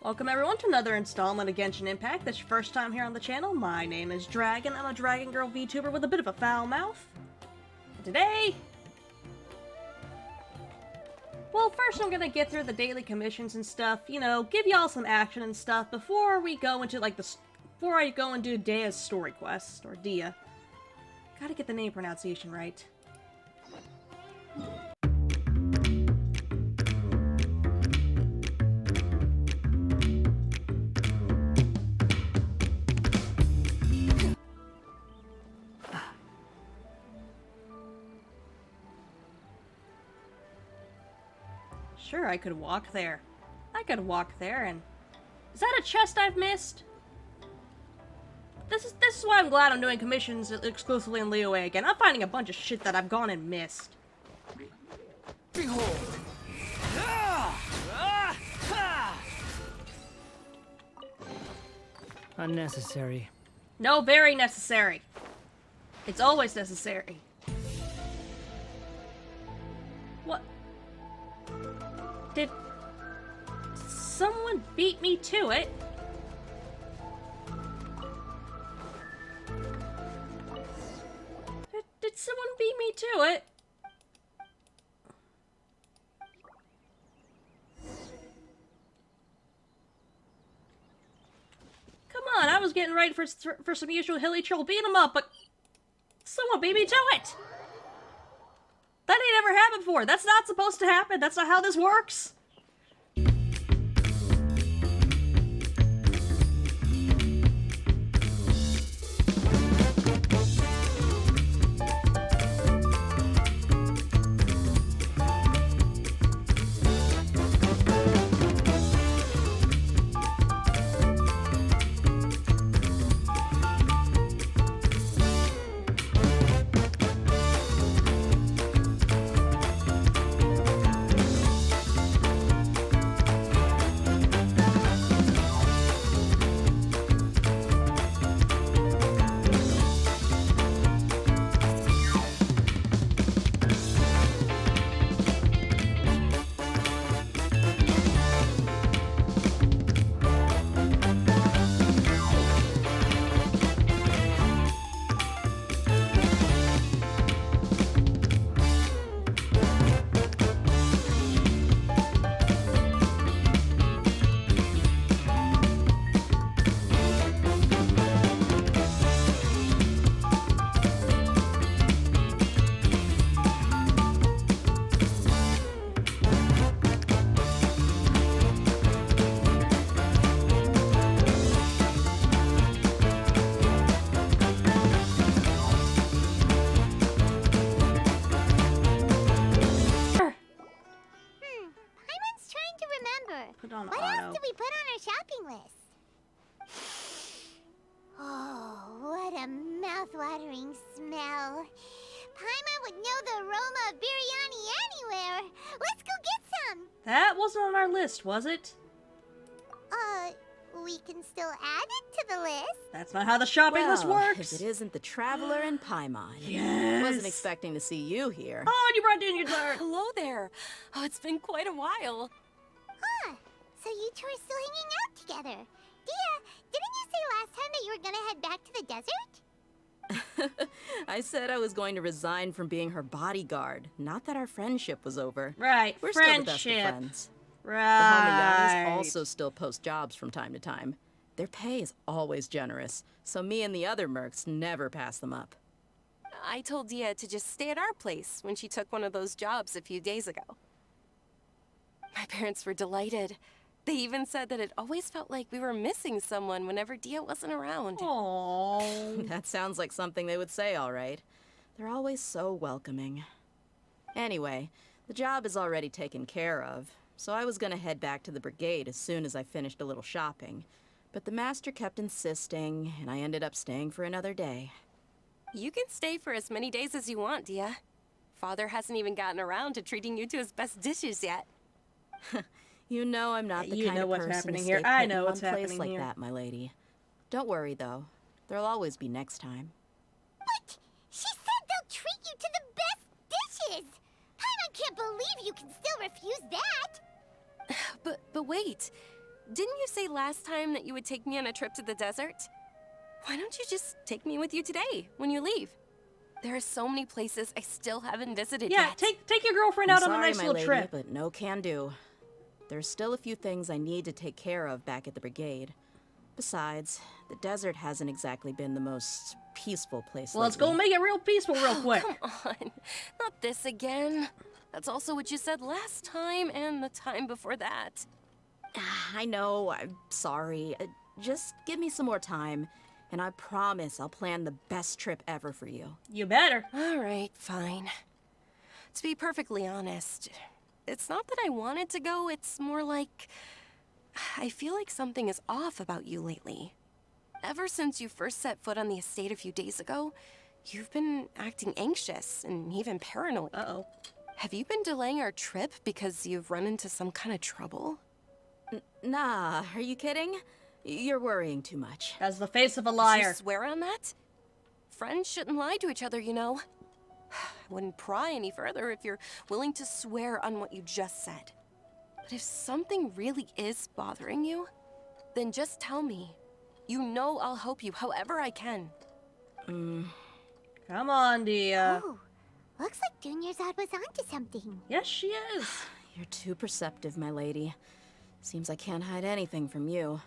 Welcome everyone to another installment of Genshin Impact. That's your first time here on the channel. My name is Dragon. I'm a Dragon Girl VTuber with a bit of a foul mouth. Today... Well, first I'm gonna get through the daily commissions and stuff, you know, give y'all some action and stuff before we go into, like, before I go and do Dehya's story quest, or Dehya. Gotta get the name pronunciation right. Sure, I could walk there. I could walk there and... Is that a chest I've missed? This is why I'm glad I'm doing commissions exclusively in Liyue again. I'm finding a bunch of shit that I've gone and missed. Behold! Unnecessary. No, very necessary. It's always necessary. What? Did someone beat me to it? Did someone beat me to it? Come on, I was getting ready for some usual hilly troll beat 'em up, but someone beat me to it! That ain't ever happened before. That's not supposed to happen. That's not how this works. Put on What auto. else did we put on our shopping list? Oh, what a mouth-watering smell. Paimon would know the aroma of biryani anywhere. Let's go get some. That wasn't on our list, was it? We can still add it to the list. That's not how the shopping list works. If it isn't the Traveler and Paimon. Yes. Wasn't expecting to see you here. Oh, you brought in your dessert. Hello there. Oh, it's been quite a while. Huh. So you two are still hanging out together. Dehya, didn't you say last time that you were gonna head back to the desert? I said I was going to resign from being her bodyguard. Not that our friendship was over. Right, We're friendship. still the best of friends. Right. The Hamayanis also still post jobs from time to time. Their pay is always generous, so me and the other mercs never pass them up. I told Dehya to just stay at our place when she took one of those jobs a few days ago. My parents were delighted. They even said that it always felt like we were missing someone whenever Dehya wasn't around. Aww. That sounds like something they would say, all right. They're always so welcoming. Anyway, the job is already taken care of, so I was gonna head back to the brigade as soon as I finished a little shopping. But the master kept insisting, and I ended up staying for another day. You can stay for as many days as you want, Dehya. Father hasn't even gotten around to treating you to his best dishes yet. You know I'm not the You kind know of what's person happening to here. stay I put know in what's one place happening like here. that, my lady. Don't worry, though. There'll always be next time. What? She said they'll treat you to the best dishes! Paimon can't believe you can still refuse that! But wait. didn't you say last time that you would take me on a trip to the desert? Why don't you just take me with you today, when you leave? There are so many places I still haven't visited Yeah, yet. take your girlfriend I'm out on a sorry, nice my little lady, trip. but no can do. There's still a few things I need to take care of back at the brigade. Besides, the desert hasn't exactly been the most peaceful place Well, let's go lately. make it real peaceful real quick. Come on, not this again. That's also what you said last time and the time before that. I know, I'm sorry. Just give me some more time, and I promise I'll plan the best trip ever for you. You better. All right, fine. To be perfectly honest, it's not that I wanted to go, it's more like I feel like something is off about you lately. Ever since you first set foot on the estate a few days ago, you've been acting anxious and even paranoid. Uh-oh. Have you been delaying our trip because you've run into some kind of trouble? Nah, are you kidding? You're worrying too much. That's the face of a Did liar. you swear on that? Friends shouldn't lie to each other, you know. I wouldn't pry any further if you're willing to swear on what you just said. But if something really is bothering you, then just tell me. You know I'll help you however I can. Come on, Dehya. Oh, looks like Dunyarzad was onto something. Yes, she is. You're too perceptive, my lady. Seems I can't hide anything from you.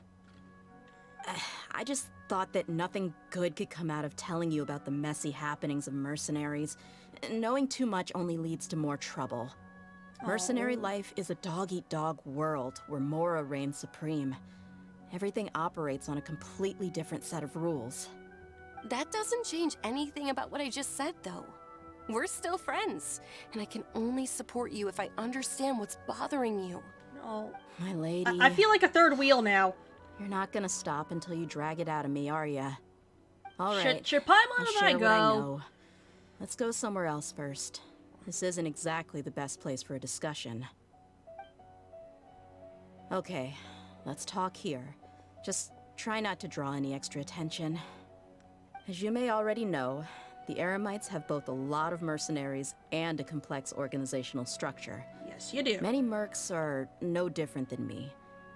I just thought that nothing good could come out of telling you about the messy happenings of mercenaries. Knowing too much only leads to more trouble. Mercenary life is a dog-eat-dog world where Mora reigns supreme. Everything operates on a completely different set of rules. That doesn't change anything about what I just said, though. We're still friends, and I can only support you if I understand what's bothering you. No. My lady, I feel like a third wheel now. you're not gonna stop until you drag it out of me, are ya? All right, Should Paimon I'll and share I what I go? know. Let's go somewhere else first. This isn't exactly the best place for a discussion. Okay, let's talk here. Just try not to draw any extra attention. As you may already know, the Eremites have both a lot of mercenaries and a complex organizational structure. Yes, you do. Many mercs are no different than me,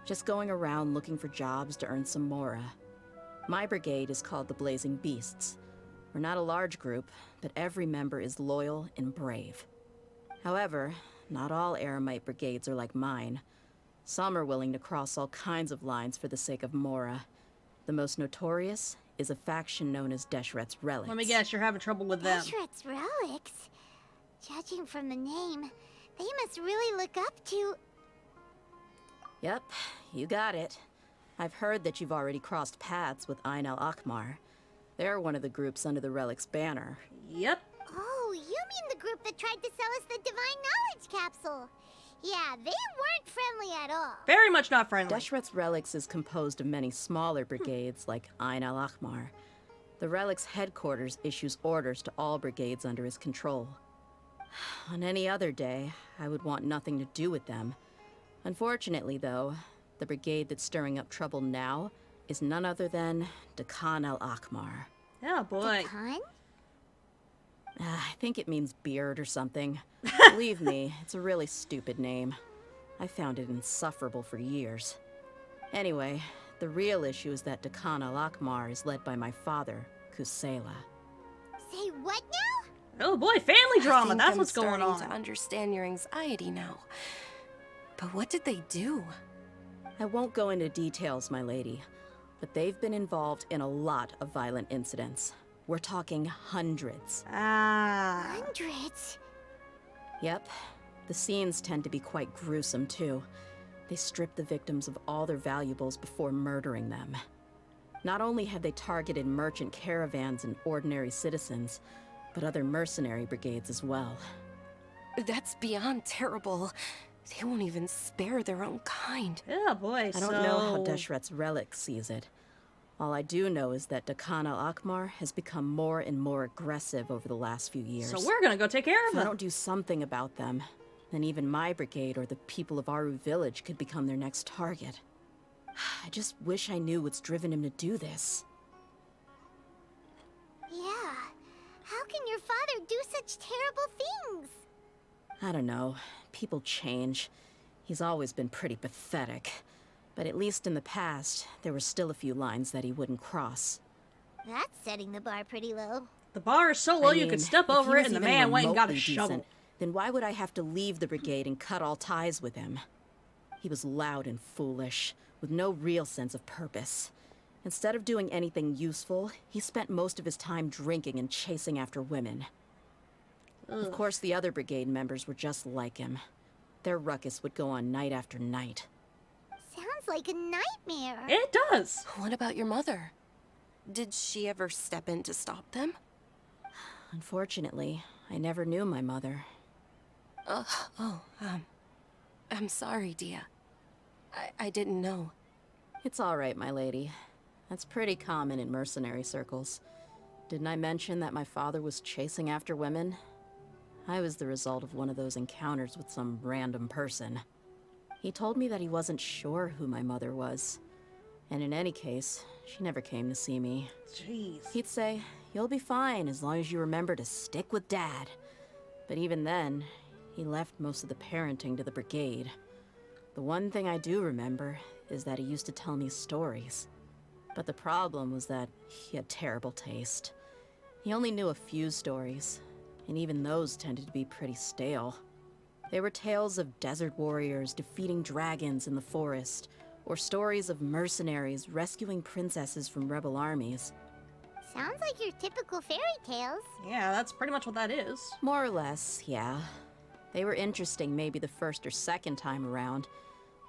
just going around looking for jobs to earn some mora. My brigade is called the Blazing Beasts. We're not a large group, but every member is loyal and brave. However, not all Eremite brigades are like mine. Some are willing to cross all kinds of lines for the sake of mora. The most notorious is a faction known as Deshret's Relics. Let me guess, you're having trouble with them. Deshret's relics? Judging from the name, they must really look up to... Yep, you got it. I've heard that you've already crossed paths with Ain al-Akmar. They're one of the groups under the Relic's banner. Yep. Oh, you mean the group that tried to sell us the Divine Knowledge Capsule? Yeah, they weren't friendly at all. Very much not friendly. Deshret's Relics is composed of many smaller brigades like Ain al-Akmar. The Relic's headquarters issues orders to all brigades under his control. On any other day, I would want nothing to do with them. Unfortunately, though, the brigade that's stirring up trouble now is none other than Dehya al-Akmar. Oh boy. Khan? I think it means beard or something. Believe me, it's a really stupid name. I found it insufferable for years. Anyway, the real issue is that Dehya al-Akmar is led by my father, Kusela. Say what now? Oh boy, family I drama. think That's I'm what's going starting on. to understand your anxiety now. But what did they do? I won't go into details, my lady, but they've been involved in a lot of violent incidents. We're talking hundreds. Ah. Hundreds? Yep, the scenes tend to be quite gruesome too. They strip the victims of all their valuables before murdering them. Not only have they targeted merchant caravans and ordinary citizens, but other mercenary brigades as well. That's beyond terrible. They won't even spare their own kind. Yeah, boy. I don't know how Deshret's Relic sees it. All I do know is that Dehya al-Akmar has become more and more aggressive over the last few years. So we're gonna go take care of If I them. don't do something about them, then even my brigade or the people of Aru village could become their next target. I just wish I knew what's driven him to do this. Yeah. How can your father do such terrible things? I don't know. People change. He's always been pretty pathetic. But at least in the past, there were still a few lines that he wouldn't cross. That's setting the bar pretty low. The bar is so low I you mean, could step if he over it was and the even man went and got a remotely shovel. decent, then why would I have to leave the brigade and cut all ties with him? He was loud and foolish, with no real sense of purpose. Instead of doing anything useful, he spent most of his time drinking and chasing after women. Of course, the other brigade members were just like him. Their ruckus would go on night after night. Sounds like a nightmare. It does. What about your mother? Did she ever step in to stop them? Unfortunately, I never knew my mother. I'm sorry, Dehya. I didn't know. It's all right, my lady. That's pretty common in mercenary circles. Didn't I mention that my father was chasing after women? I was the result of one of those encounters with some random person. He told me that he wasn't sure who my mother was. And in any case, she never came to see me. Jeez. He'd say, "You'll be fine as long as you remember to stick with Dad." But even then, he left most of the parenting to the brigade. The one thing I do remember is that he used to tell me stories. But the problem was that he had terrible taste. He only knew a few stories, and even those tended to be pretty stale. They were tales of desert warriors defeating dragons in the forest, or stories of mercenaries rescuing princesses from rebel armies. Sounds like your typical fairy tales. Yeah, that's pretty much what that is. More or less, yeah. They were interesting maybe the first or second time around,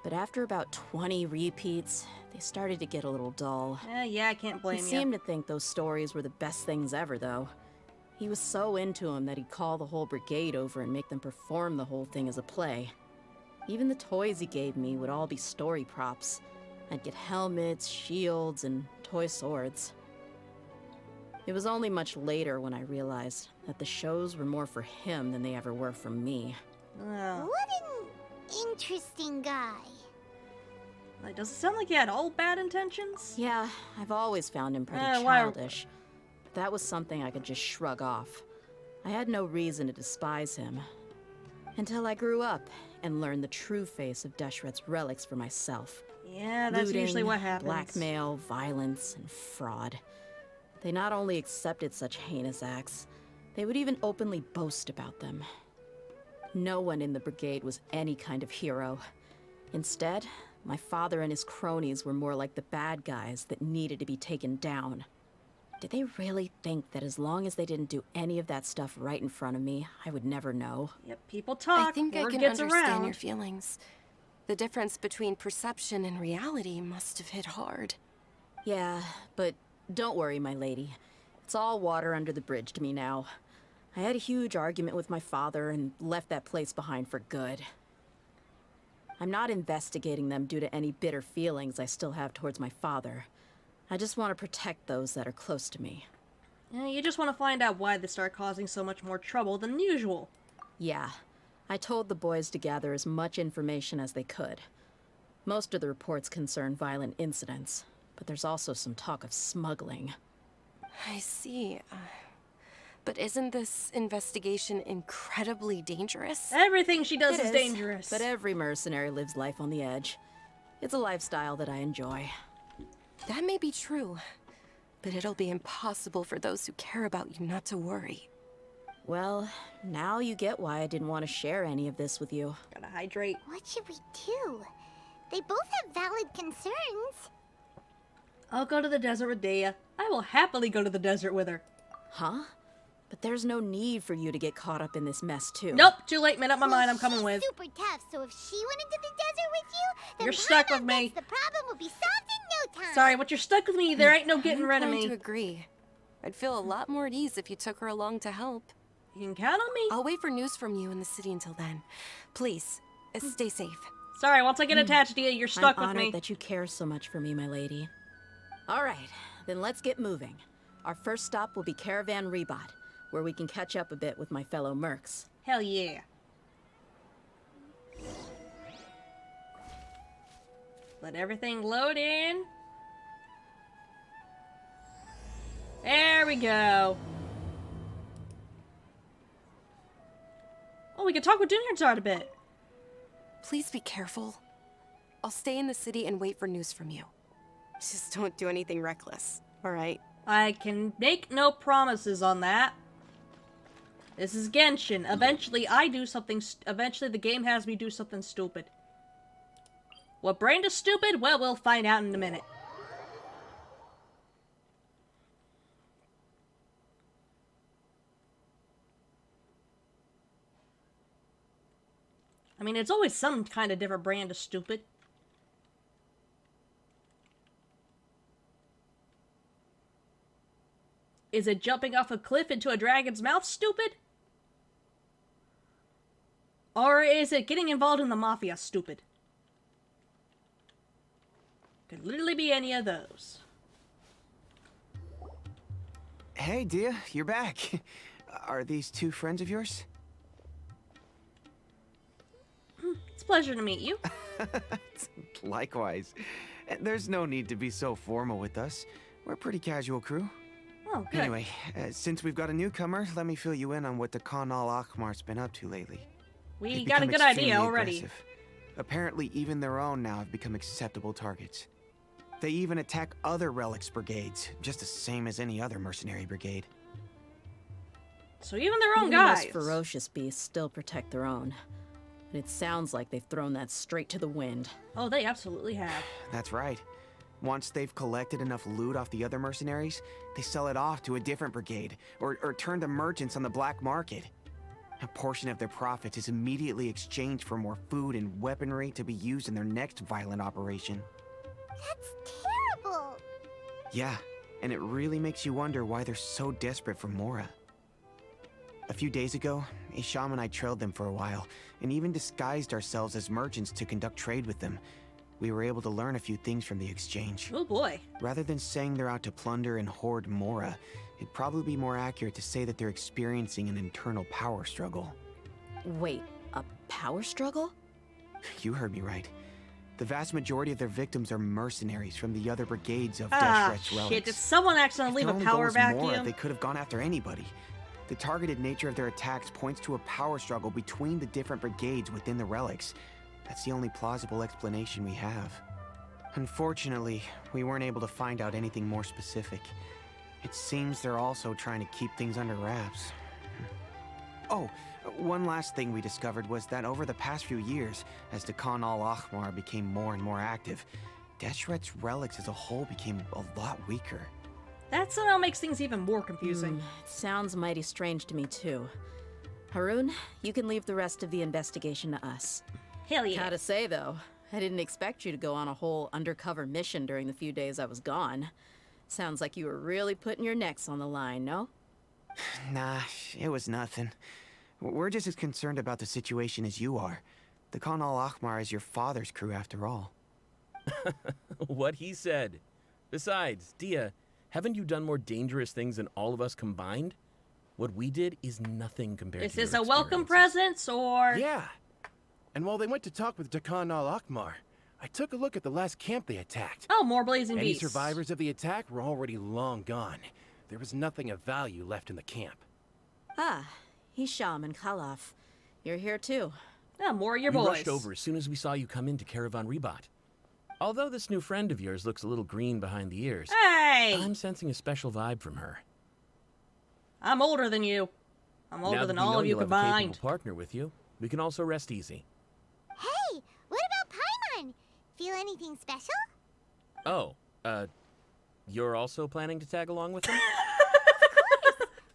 but after about 20 repeats, they started to get a little dull. Yeah, I can't blame He you. seemed to think those stories were the best things ever, though. He was so into them that he'd call the whole brigade over and make them perform the whole thing as a play. Even the toys he gave me would all be story props. I'd get helmets, shields, and toy swords. It was only much later when I realized that the shows were more for him than they ever were for me. Oh, What an interesting guy. like, does it sound like he had all bad intentions? Yeah, I've always found him pretty why- childish. But that was something I could just shrug off. I had no reason to despise him. Until I grew up and learned the true face of Deshret's relics for myself. Yeah, that's Looting, usually what happens. blackmail, violence, and fraud. They not only accepted such heinous acts, they would even openly boast about them. No one in the brigade was any kind of hero. Instead, my father and his cronies were more like the bad guys that needed to be taken down. Did they really think that as long as they didn't do any of that stuff right in front of me, I would never know? Yep, people talk. I think I word can gets understand around. your feelings. The difference between perception and reality must have hit hard. Yeah, but don't worry, my lady. It's all water under the bridge to me now. I had a huge argument with my father and left that place behind for good. I'm not investigating them due to any bitter feelings I still have towards my father. I just want to protect those that are close to me. Yeah, you just want to find out why they start causing so much more trouble than usual. Yeah, I told the boys to gather as much information as they could. Most of the reports concern violent incidents, but there's also some talk of smuggling. I see. But isn't this investigation incredibly dangerous? Everything she does It is dangerous. But every mercenary lives life on the edge. It's a lifestyle that I enjoy. That may be true, but it'll be impossible for those who care about you not to worry. Well, now you get why I didn't want to share any of this with you. Gotta hydrate. What should we do? They both have valid concerns. I'll go to the desert with Dehya. I will happily go to the desert with her. Huh? But there's no need for you to get caught up in this mess, too. Nope, too late. Made up my mind. I'm Well, coming she's with. super tough, so if she went into the desert with you, then You're stuck Paimon with me. thinks the problem will be solved in no time. Sorry, but you're stuck with me. There ain't no getting I'm rid of inclined me. to agree. I'd feel a lot more at ease if you took her along to help. You can count on me. I'll wait for news from you in the city until then. Please, stay safe. Sorry, once I get attached to you, you're stuck I'm with honored me. that you care so much for me, my lady. All right, then let's get moving. Our first stop will be Caravan Rebot, where we can catch up a bit with my fellow mercs. Hell yeah. Let everything load in. There we go. Oh, we can talk with Dinnerdzard a bit. Please be careful. I'll stay in the city and wait for news from you. Just don't do anything reckless, all right? I can make no promises on that. This is Genshin. Eventually, I do something. Eventually, the game has me do something stupid. What brand is stupid? Well, we'll find out in a minute. I mean, it's always some kind of different brand of stupid. Is it jumping off a cliff into a dragon's mouth stupid? Or is it getting involved in the mafia stupid? Could literally be any of those. Hey, Dehya, you're back. Are these two friends of yours? It's a pleasure to meet you. Likewise. There's no need to be so formal with us. We're a pretty casual crew. Oh, good. Anyway, since we've got a newcomer, let me fill you in on what the Khan al-Ahmar's been up to lately. We They've got a become good idea extremely already. aggressive. Apparently, even their own now have become acceptable targets. They even attack other relics brigades, just the same as any other mercenary brigade. So even their own Even guys. those ferocious beasts still protect their own. And it sounds like they've thrown that straight to the wind. Oh, they absolutely have. That's right. Once they've collected enough loot off the other mercenaries, they sell it off to a different brigade, or turn to merchants on the black market. A portion of their profits is immediately exchanged for more food and weaponry to be used in their next violent operation. That's terrible. Yeah, and it really makes you wonder why they're so desperate for Mora. A few days ago, Isham and I trailed them for a while, and even disguised ourselves as merchants to conduct trade with them. We were able to learn a few things from the exchange. Oh boy. Rather than saying they're out to plunder and hoard Mora, it'd probably be more accurate to say that they're experiencing an internal power struggle. Wait, a power struggle? You heard me right. The vast majority of their victims are mercenaries from the other brigades of Ah, Deshret's shit. relics. Did someone accidentally If leave their a own power goal is Mora, vacuum? they could have gone after anybody. The targeted nature of their attacks points to a power struggle between the different brigades within the relics. That's the only plausible explanation we have. Unfortunately, we weren't able to find out anything more specific. It seems they're also trying to keep things under wraps. Oh, one last thing we discovered was that over the past few years, as the Khan al-Ahmar became more and more active, Deshret's relics as a whole became a lot weaker. That somehow makes things even more confusing. It sounds mighty strange to me, too. Haroon, you can leave the rest of the investigation to us. Hell yeah. Gotta say, though, I didn't expect you to go on a whole undercover mission during the few days I was gone. Sounds like you were really putting your necks on the line, no? Nah, it was nothing. We're just as concerned about the situation as you are. The Khan al-Ahmar is your father's crew after all. What he said. Besides, Dehya, haven't you done more dangerous things than all of us combined? What we did is nothing compared Is to your this a welcome experiences. present, or... Yeah. And while they went to talk with Khan al-Ahmar, I took a look at the last camp they attacked. Oh, more blazing Any beasts. survivors of the attack were already long gone. There was nothing of value left in the camp. Ah, Hisham and Khalaf. You're here, too. Ah, more of your We boys. rushed over as soon as we saw you come into Caravan Rebat. Although this new friend of yours looks a little green behind the ears, Hey! I'm sensing a special vibe from her. I'm older than you. I'm older Now than that we all know of you you'll have a combined. capable partner with you, we can also rest easy. Hey, what about Paimon? Feel anything special? Oh, you're also planning to tag along with them?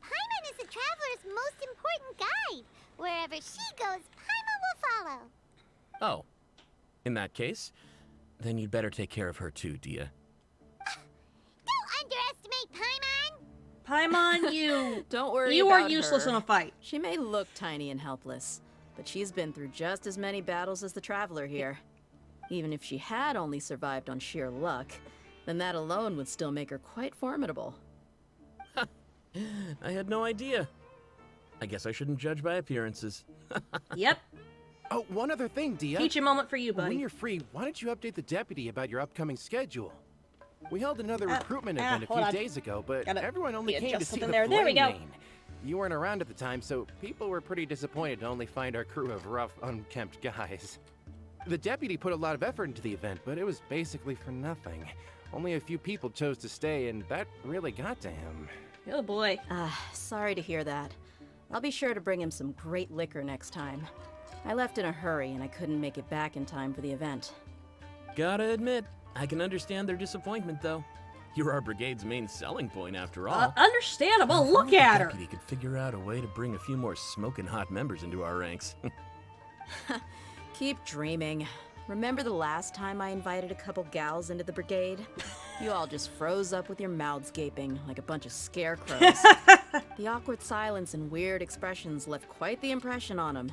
Paimon is the traveler's most important guide. Wherever she goes, Paimon will follow. Oh, in that case, then you'd better take care of her too, Dehya. Don't underestimate Paimon. Paimon, you... Don't worry you about are useless her. in a fight. She may look tiny and helpless, but she's been through just as many battles as the Traveler here. Even if she had only survived on sheer luck, then that alone would still make her quite formidable. I had no idea. I guess I shouldn't judge by appearances. Yep. Oh, one other thing, Dehya. Teaching moment for you, When buddy. you're free, why don't you update the deputy about your upcoming schedule? We held another recruitment ah, event a hold few on. days ago, but Gotta everyone only came to readjust see the something there. There we flame go. main. You weren't around at the time, so people were pretty disappointed to only find our crew of rough, unkempt guys. The deputy put a lot of effort into the event, but it was basically for nothing. Only a few people chose to stay, and that really got to him. Oh boy. Sorry to hear that. I'll be sure to bring him some great liquor next time. I left in a hurry and I couldn't make it back in time for the event. Gotta admit, I can understand their disappointment, though. You're our brigade's main selling point, after all. Understandable. Look at her. The deputy could figure out a way to bring a few more smoking hot members into our ranks. Keep dreaming. Remember the last time I invited a couple gals into the brigade? You all just froze up with your mouths gaping like a bunch of scarecrows. The awkward silence and weird expressions left quite the impression on them.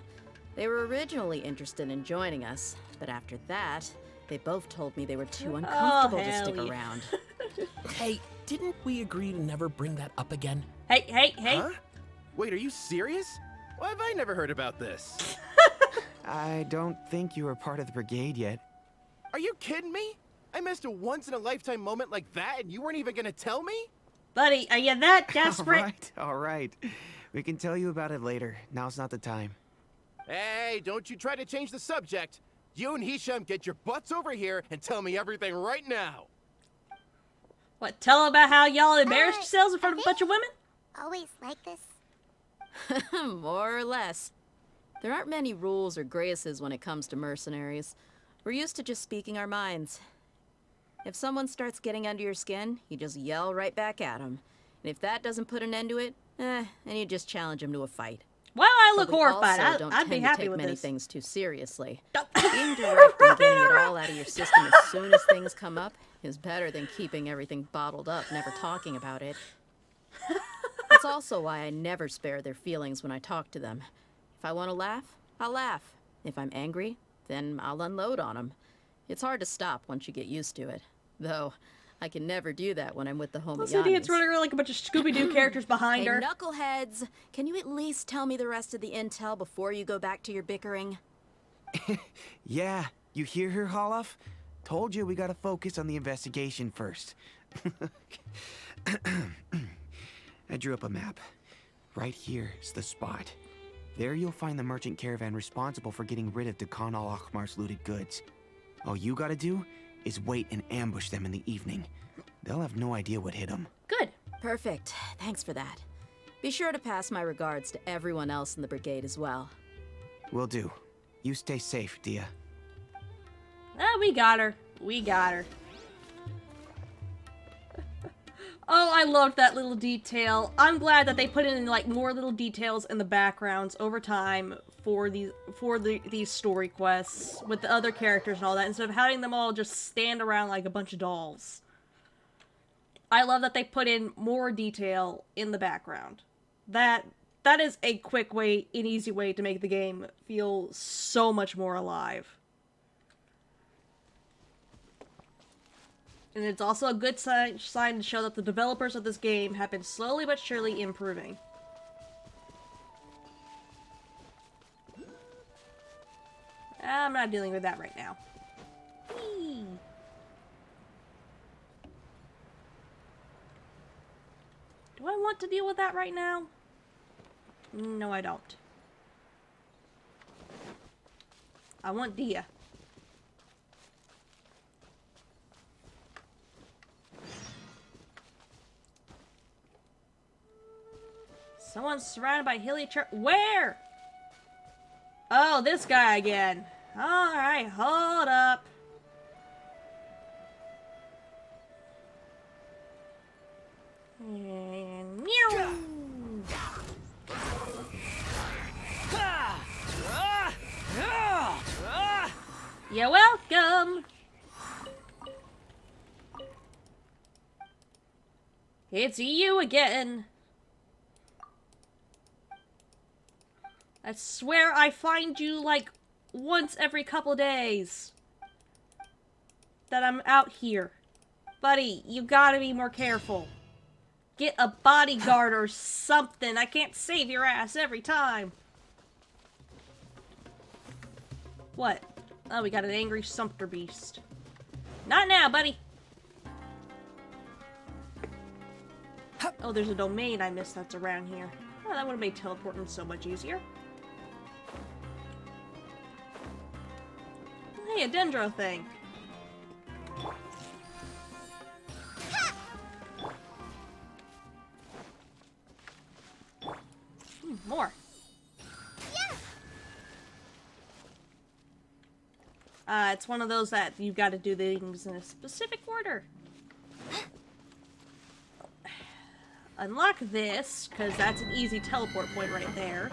They were originally interested in joining us, but after that, they both told me they were too uncomfortable to stick around. Hey, didn't we agree to never bring that up again? Hey. Huh? Wait, are you serious? Why have I never heard about this? I don't think you were part of the brigade yet. Are you kidding me? I missed a once-in-a-lifetime moment like that, and you weren't even gonna tell me? Buddy, are you that desperate? All right. We can tell you about it later. Now's not the time. Hey, don't you try to change the subject. You and Hisham get your butts over here and tell me everything right now. What, tell about how y'all embarrassed yourselves in front of a bunch of women? Always like this? More or less. There aren't many rules or graces when it comes to mercenaries. We're used to just speaking our minds. If someone starts getting under your skin, you just yell right back at them. And if that doesn't put an end to it, then you just challenge them to a fight. Well, I look But we horrified. also don't I'd tend be to happy take with many this. things too seriously. Being direct and getting it all out of your system as soon as things come up is better than keeping everything bottled up, never talking about it. That's also why I never spare their feelings when I talk to them. If I want to laugh, I'll laugh. If I'm angry, then I'll unload on them. It's hard to stop once you get used to it. Though, I can never do that when I'm with the This idiot's Homiyanis. running around like a bunch of Scooby-Doo characters behind Hey, her. knuckleheads! Can you at least tell me the rest of the intel before you go back to your bickering? Yeah, you hear her, Holof? Told you we gotta focus on the investigation first. I drew up a map. Right here is the spot. There you'll find the merchant caravan responsible for getting rid of Dehya al-Akhmar's looted goods. All you gotta do is wait and ambush them in the evening. They'll have no idea what hit them. Good. Perfect. Thanks for that. Be sure to pass my regards to everyone else in the brigade as well. Will do. You stay safe, Dehya. We got her. We got her. Oh, I loved that little detail. I'm glad that they put in like more little details in the backgrounds over time for these story quests with the other characters and all that, instead of having them all just stand around like a bunch of dolls. I love that they put in more detail in the background. That is a quick way, an easy way to make the game feel so much more alive. And it's also a good sign to show that the developers of this game have been slowly but surely improving. I'm not dealing with that right now. Whee! Do I want to deal with that right now? No, I don't. I want Dehya. Someone's surrounded by hilly Where? Oh, this guy again. Alright, hold up. And meow. You're welcome. It's you again. I swear I find you like once every couple days that I'm out here. Buddy, you gotta be more careful. Get a bodyguard or something. I can't save your ass every time. What? Oh, we got an angry sumpter beast. Not now, buddy. Oh, there's a domain I missed that's around here. Oh, that would have made teleporting so much easier. Hey, a dendro thing. More. It's one of those that you've got to do things in a specific order. Unlock this, because that's an easy teleport point right there.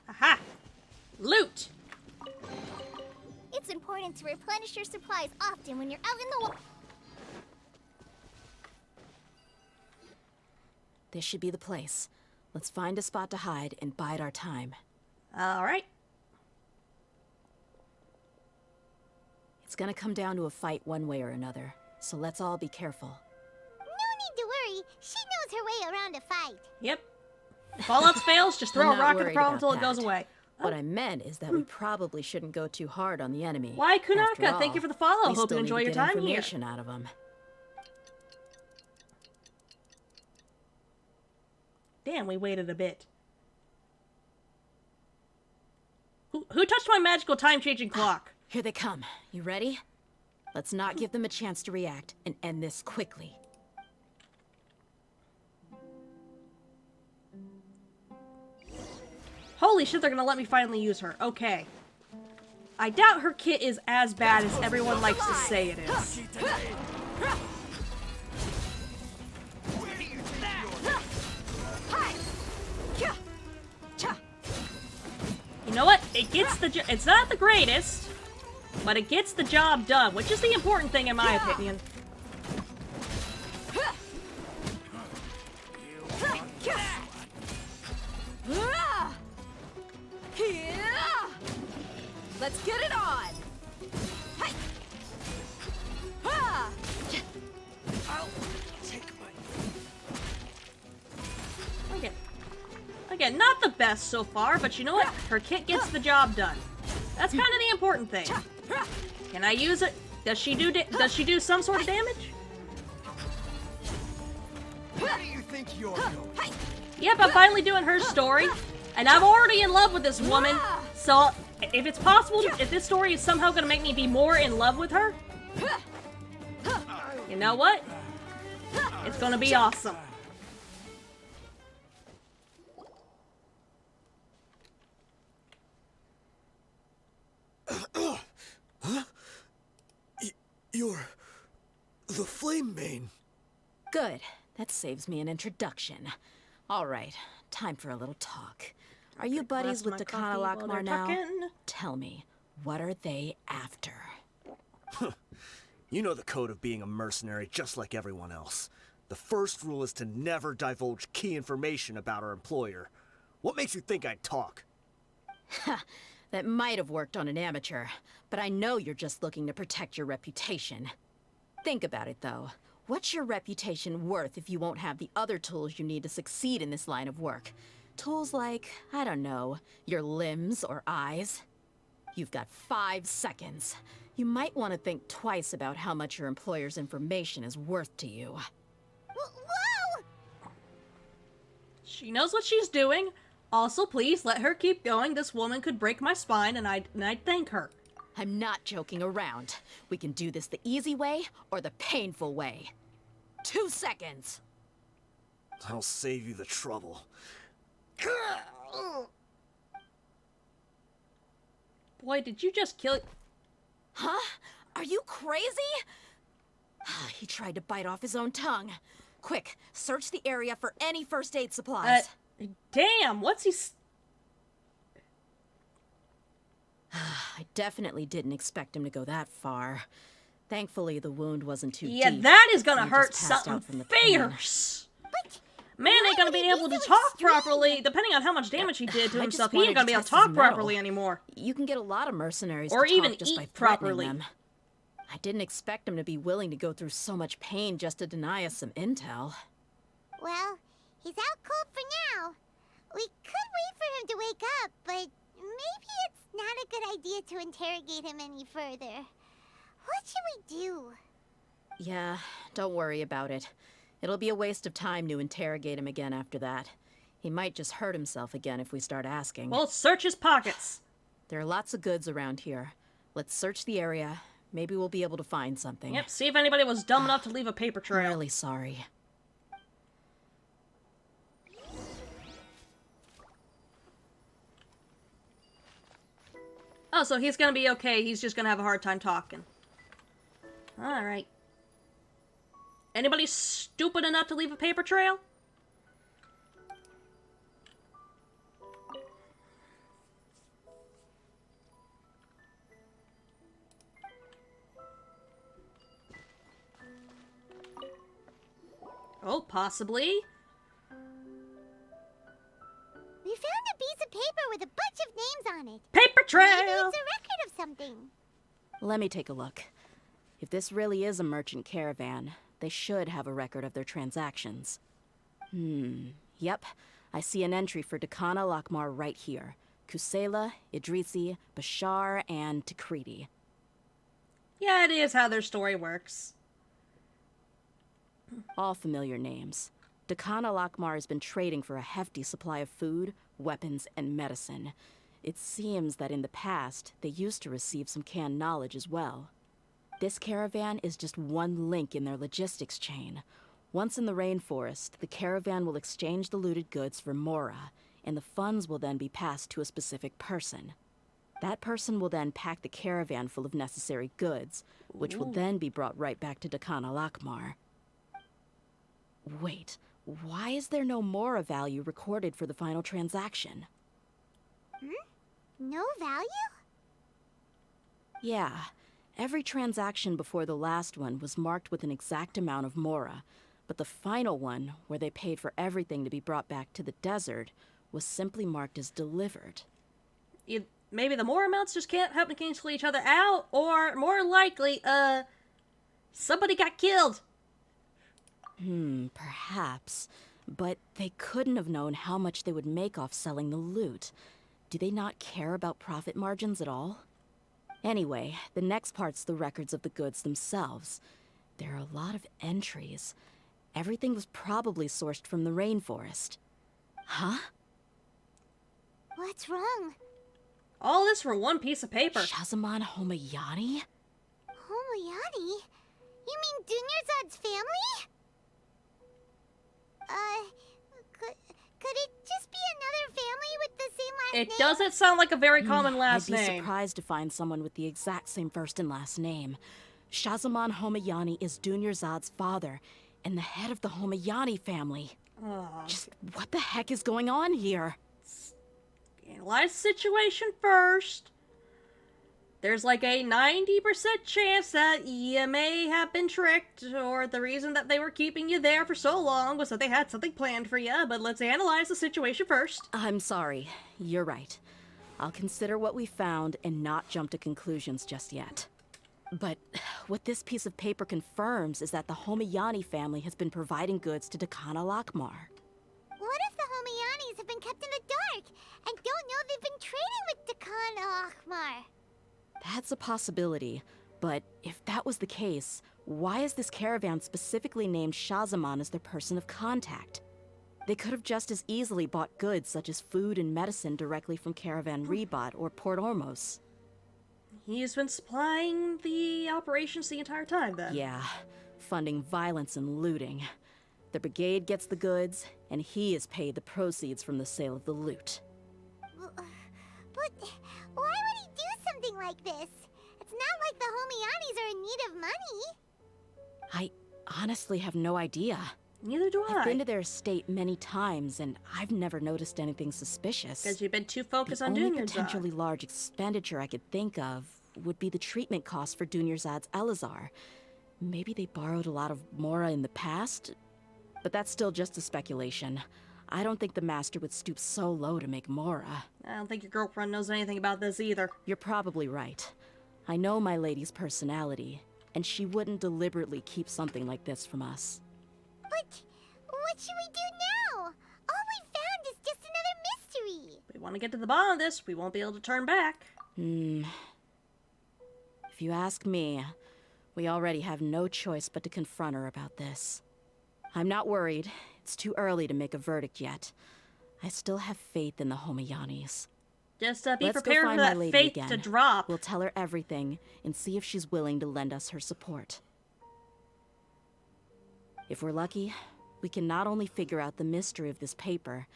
Aha! Loot! It's important to replenish your supplies often when you're out in the This should be the place. Let's find a spot to hide and bide our time. Alright. It's gonna come down to a fight one way or another, so let's all be careful. No need to worry. She knows her way around a fight. Yep. If all else fails, just throw I'm a not rock at the worried problem about until it goes that. away. What I meant is that we probably shouldn't go too hard on the enemy. Why, After Kunaka? Thank you all, for the follow. we Hope still you need enjoy to your get time here. information out of them. Damn, we waited a bit. Who touched my magical time-changing clock? Here they come. You ready? Let's not give them a chance to react and end this quickly. Holy shit, they're gonna let me finally use her. Okay. I doubt her kit is as bad as everyone likes to say it is. You know what? It gets the it's not the greatest, but it gets the job done, which is the important thing in my opinion. Let's get it on! Again, not the best so far, but you know what? Her kit gets the job done. That's kind of the important thing. Can I use it? Does she do some sort of damage? Where do you think you're going? Yep, I'm finally doing her story, and I'm already in love with this woman. So, if it's possible, if this story is somehow going to make me be more in love with her, you know what? It's going to be awesome. You're the Flame Mane. Good. That saves me an introduction. All right, time for a little talk. Are you buddies Bless with my the coffee while they're Lakmar now? talking. Tell me, what are they after? You know the code of being a mercenary just like everyone else. The first rule is to never divulge key information about our employer. What makes you think I'd talk? That might have worked on an amateur, but I know you're just looking to protect your reputation. Think about it, though. What's your reputation worth if you won't have the other tools you need to succeed in this line of work? Tools like, I don't know, your limbs or eyes? You've got 5 seconds. You might want to think twice about how much your employer's information is worth to you. Whoa! She knows what she's doing. Also, please let her keep going. This woman could break my spine, and I'd thank her. I'm not joking around. We can do this the easy way or the painful way. 2 seconds. I'll save you the trouble. Boy, did you just kill... Huh? Are you crazy? He tried to bite off his own tongue. Quick, search the area for any first aid supplies. Damn, what's he... I definitely didn't expect him to go that far. Thankfully, the wound wasn't too Yeah, deep. that is gonna He hurt just passed out from something the pain. fierce. Man ain't gonna be able to talk properly, depending on how much damage he did to I himself. just He ain't wanted gonna to be able to test his talk mettle. properly anymore. You can get a lot of mercenaries Or to talk even just by eat threatening properly. them. I didn't expect him to be willing to go through so much pain just to deny us some intel. Well, he's out cold for now. We could wait for him to wake up, but maybe it's not a good idea to interrogate him any further. What should we do? Yeah, don't worry about it. It'll be a waste of time to interrogate him again after that. He might just hurt himself again if we start asking. Well, search his pockets. There are lots of goods around here. Let's search the area. Maybe we'll be able to find something. Yep, see if anybody was dumb enough to leave a paper trail. Really sorry. Oh, so he's gonna be okay. He's just gonna have a hard time talking. Alright. Anybody stupid enough to leave a paper trail? Oh, possibly. We found a piece of paper with a bunch of names on it. Paper trail! Maybe it's a record of something. Let me take a look. If this really is a merchant caravan, they should have a record of their transactions. Yep. I see an entry for Dakana Lakmar right here. Kusela, Idrisi, Bashar, and Takriti. Yeah, it is how their story works. All familiar names. Dakana Lakmar has been trading for a hefty supply of food, weapons, and medicine. It seems that in the past, they used to receive some canned knowledge as well. This caravan is just one link in their logistics chain. Once in the rainforest, the caravan will exchange the looted goods for Mora, and the funds will then be passed to a specific person. That person will then pack the caravan full of necessary goods, which will then be brought right back to Dakana Lakmar. Wait, why is there no Mora value recorded for the final transaction? No value? Yeah, every transaction before the last one was marked with an exact amount of Mora, but the final one, where they paid for everything to be brought back to the desert, was simply marked as delivered. Maybe the more amounts just can't happen to cancel each other out, or more likely, somebody got killed. Perhaps. But they couldn't have known how much they would make off selling the loot. Do they not care about profit margins at all? Anyway, the next part's the records of the goods themselves. There are a lot of entries. Everything was probably sourced from the rainforest. Huh? What's wrong? All this for one piece of paper. Shazamon Homayani? Homoyani? You mean Dunyarzad's family? Could it just be another family with the same last name? It doesn't sound like a very common last I'd be name. surprised to find someone with the exact same first and last name. Shazamon Homayani is Dunyarzad's father, and the head of the Homayani family. Just what the heck is going on here? Analyze the situation first. There's like a 90% chance that you may have been tricked, or the reason that they were keeping you there for so long was that they had something planned for you, but let's analyze the situation first. I'm sorry. You're right. I'll consider what we found and not jump to conclusions just yet. But what this piece of paper confirms is that the Homayani family has been providing goods to Dakana Lakmar. What if the Homayanis have been kept in the dark and don't know they've been trading with Dakana Akhmar? That's a possibility, but if that was the case, why is this caravan specifically named Shazamon as their person of contact? They could have just as easily bought goods such as food and medicine directly from Caravan Rebat or Port Ormos. He's been supplying the operations the entire time, then. Yeah, funding violence and looting. The brigade gets the goods, and he is paid the proceeds from the sale of the loot. But why would he do something like this? It's not like the Homayanis are in need of money. I honestly have no idea. Neither do I. I've been to their estate many times, and I've never noticed anything suspicious. Because you've been too focused on The doing only your job. potentially large expenditure I could think of would be the treatment costs for Dunyarzad's Elazar. Maybe they borrowed a lot of Mora in the past, but that's still just a speculation. I don't think the master would stoop so low to make Mora. I don't think your girlfriend knows anything about this either. You're probably right. I know my lady's personality, and she wouldn't deliberately keep something like this from us. But what should we do now? All we found is just another mystery. If we want to get to the bottom of this, we won't be able to turn back. If you ask me, We already have no choice but to confront her about this. I'm not worried. It's too early to make a verdict yet. I still have faith in the Homayanis. Just be Let's go prepared for find my that lady faith again. to drop. We'll tell her everything and see if she's willing to lend us her support. If we're lucky, we can not only figure out the mystery of this paper,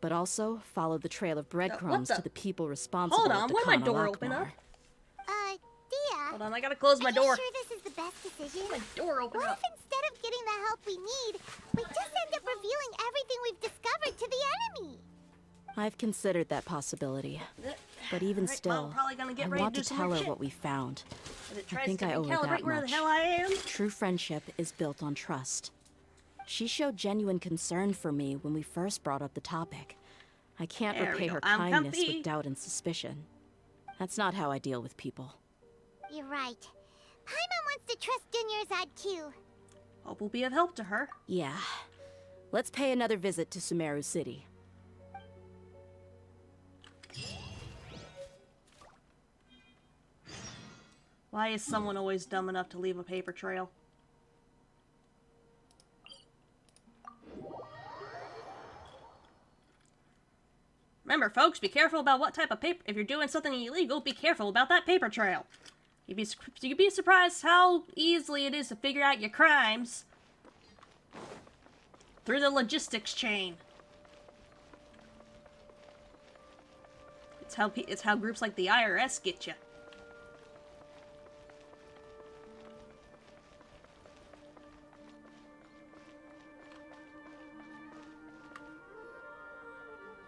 but also follow the trail of breadcrumbs the- to the people responsible Hold at on, the why my Khan door al open up? Akbar. Dehya. Hold on, I gotta close my Are door. you sure this is the best decision? My door open What up. if instead of getting the help we need, we just end up revealing everything we've discovered to the enemy? I've considered that possibility. But even Alright, still, well, I'm probably gonna get I ready want to to do some tell more her shit. what we found. If it I tries think to I owe her recalibrate that where the much. hell I am. True friendship is built on trust. She showed genuine concern for me when we first brought up the topic. I can't There we repay go. her I'm kindness comfy. with doubt and suspicion. That's not how I deal with people. You're right. Paimon wants to trust Dunyarzad too. Hope will be of help to her. Yeah. Let's pay another visit to Sumeru City. Why is someone always dumb enough to leave a paper trail? Remember, folks, be careful about what type of paper. If you're doing something illegal, be careful about that paper trail. You'd be surprised how easily it is to figure out your crimes through the logistics chain. It's how groups like the IRS get you.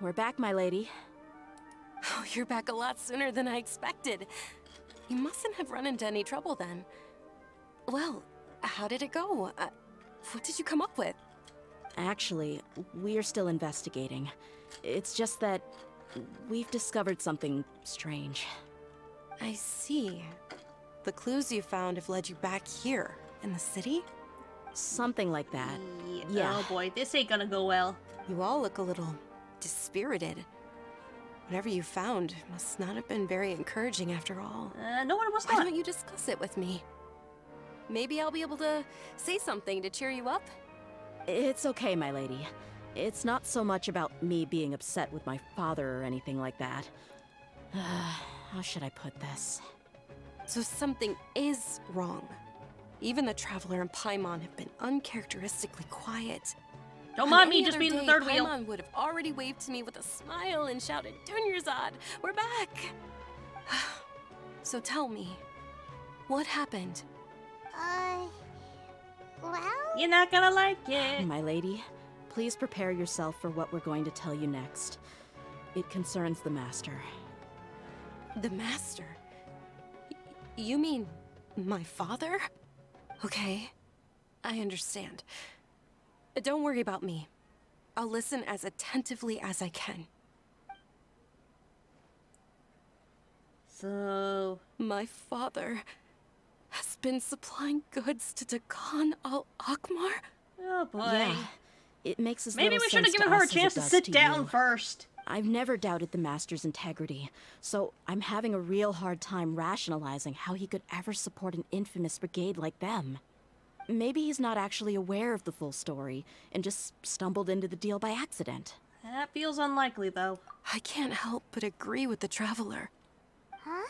We're back, my lady. Oh, you're back a lot sooner than I expected. You mustn't have run into any trouble then. Well, how did it go? What did you come up with? Actually, we are still investigating. It's just that we've discovered something strange. I see. The clues you found have led you back here, in the city? Something like that. Yeah. Yeah. Oh boy, this ain't gonna go well. You all look a little dispirited. Whatever you found must not have been very encouraging after all. No, it was Why not. don't you discuss it with me? Maybe I'll be able to say something to cheer you up? It's okay, my lady. It's not so much about me being upset with my father or anything like that. How should I put this? So something is wrong. Even the Traveler and Paimon have been uncharacteristically quiet. Don't On mind me any just other being the day, third wheel. Paimon would have already waved to me with a smile and shouted, "Dunyarzad, we're back!" So tell me, what happened? Well, You're not gonna like it. My lady, please prepare yourself for what we're going to tell you next. It concerns the Master. The Master? You mean my father? Okay, I understand. Don't worry about me. I'll listen as attentively as I can. So, My father has been supplying goods to the Khan al Akbar? oh boy. Yeah, it makes as Maybe little we should have sense given to her a us as chance it to does sit to down you. first. I've never doubted the Master's integrity, so I'm having a real hard time rationalizing how he could ever support an infamous brigade like them. Maybe he's not actually aware of the full story and just stumbled into the deal by accident. That feels unlikely, though. I can't help but agree with the Traveler. huh?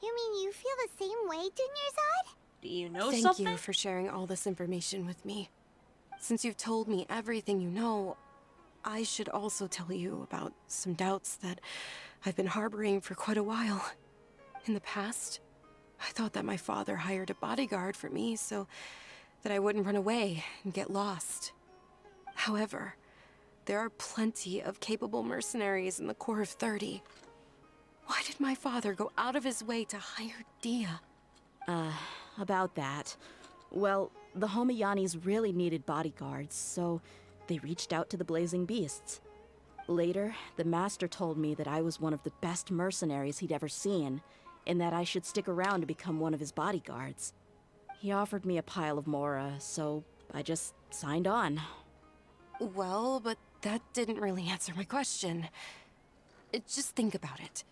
You mean you feel the same way, Dunyarzad? Do you know Thank something? you for sharing all this information with me. Since you've told me everything you know, I should also tell you about some doubts that I've been harboring for quite a while. In the past, I thought that my father hired a bodyguard for me so that I wouldn't run away and get lost. However, there are plenty of capable mercenaries in the Corps of 30. Why did my father go out of his way to hire Dehya? About that. Well, the Homayanis really needed bodyguards, so they reached out to the Blazing Beasts. Later, the Master told me that I was one of the best mercenaries he'd ever seen, and that I should stick around to become one of his bodyguards. He offered me a pile of mora, so I just signed on. Well, but that didn't really answer my question. Just think about it.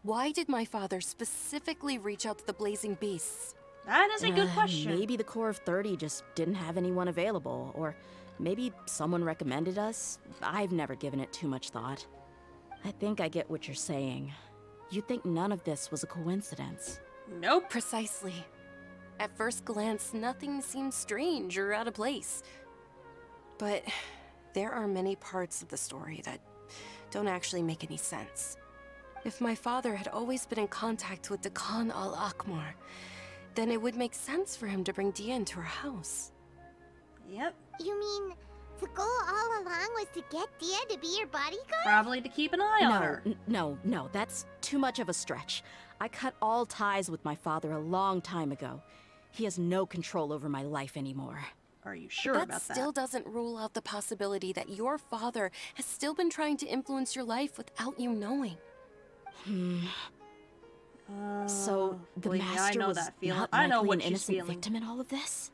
Why did my father specifically reach out to the Blazing Beasts? That is a good question. Maybe the core of 30 just didn't have anyone available, or maybe someone recommended us. I've never given it too much thought. I think I get what you're saying. You think none of this was a coincidence. Nope. Precisely. At first glance, nothing seems strange or out of place. But there are many parts of the story that don't actually make any sense. If my father had always been in contact with the Khan al-Akmar, then it would make sense for him to bring Dehya into our house. Yep. You mean the goal all along was to get Dehya to be your bodyguard? Probably to keep an eye on her. No, that's too much of a stretch. I cut all ties with my father a long time ago. He has no control over my life anymore. Are you sure That about that? still doesn't rule out the possibility that your father has still been trying to influence your life without you knowing. So the believe me, I master know was that feeling. not I know likely what an she's innocent feeling. victim in all of this?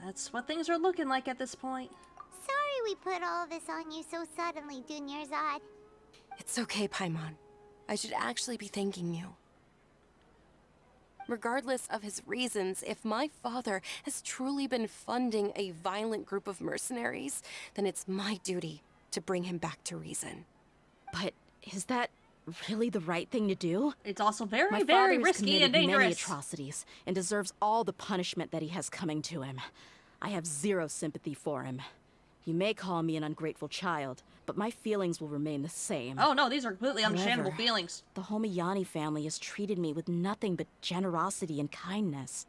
That's what things are looking like at this point. Sorry we put all this on you so suddenly, Dunyarzad. It's okay, Paimon. I should actually be thanking you. Regardless of his reasons, if my father has truly been funding a violent group of mercenaries, then it's my duty to bring him back to reason. But is that really the right thing to do? It's also very, My very father has risky and committed many dangerous. atrocities and deserves all the punishment that he has coming to him. I have zero sympathy for him. You may call me an ungrateful child, but my feelings will remain the same. Oh no, these are completely understandable However, feelings. The Homayani family has treated me with nothing but generosity and kindness.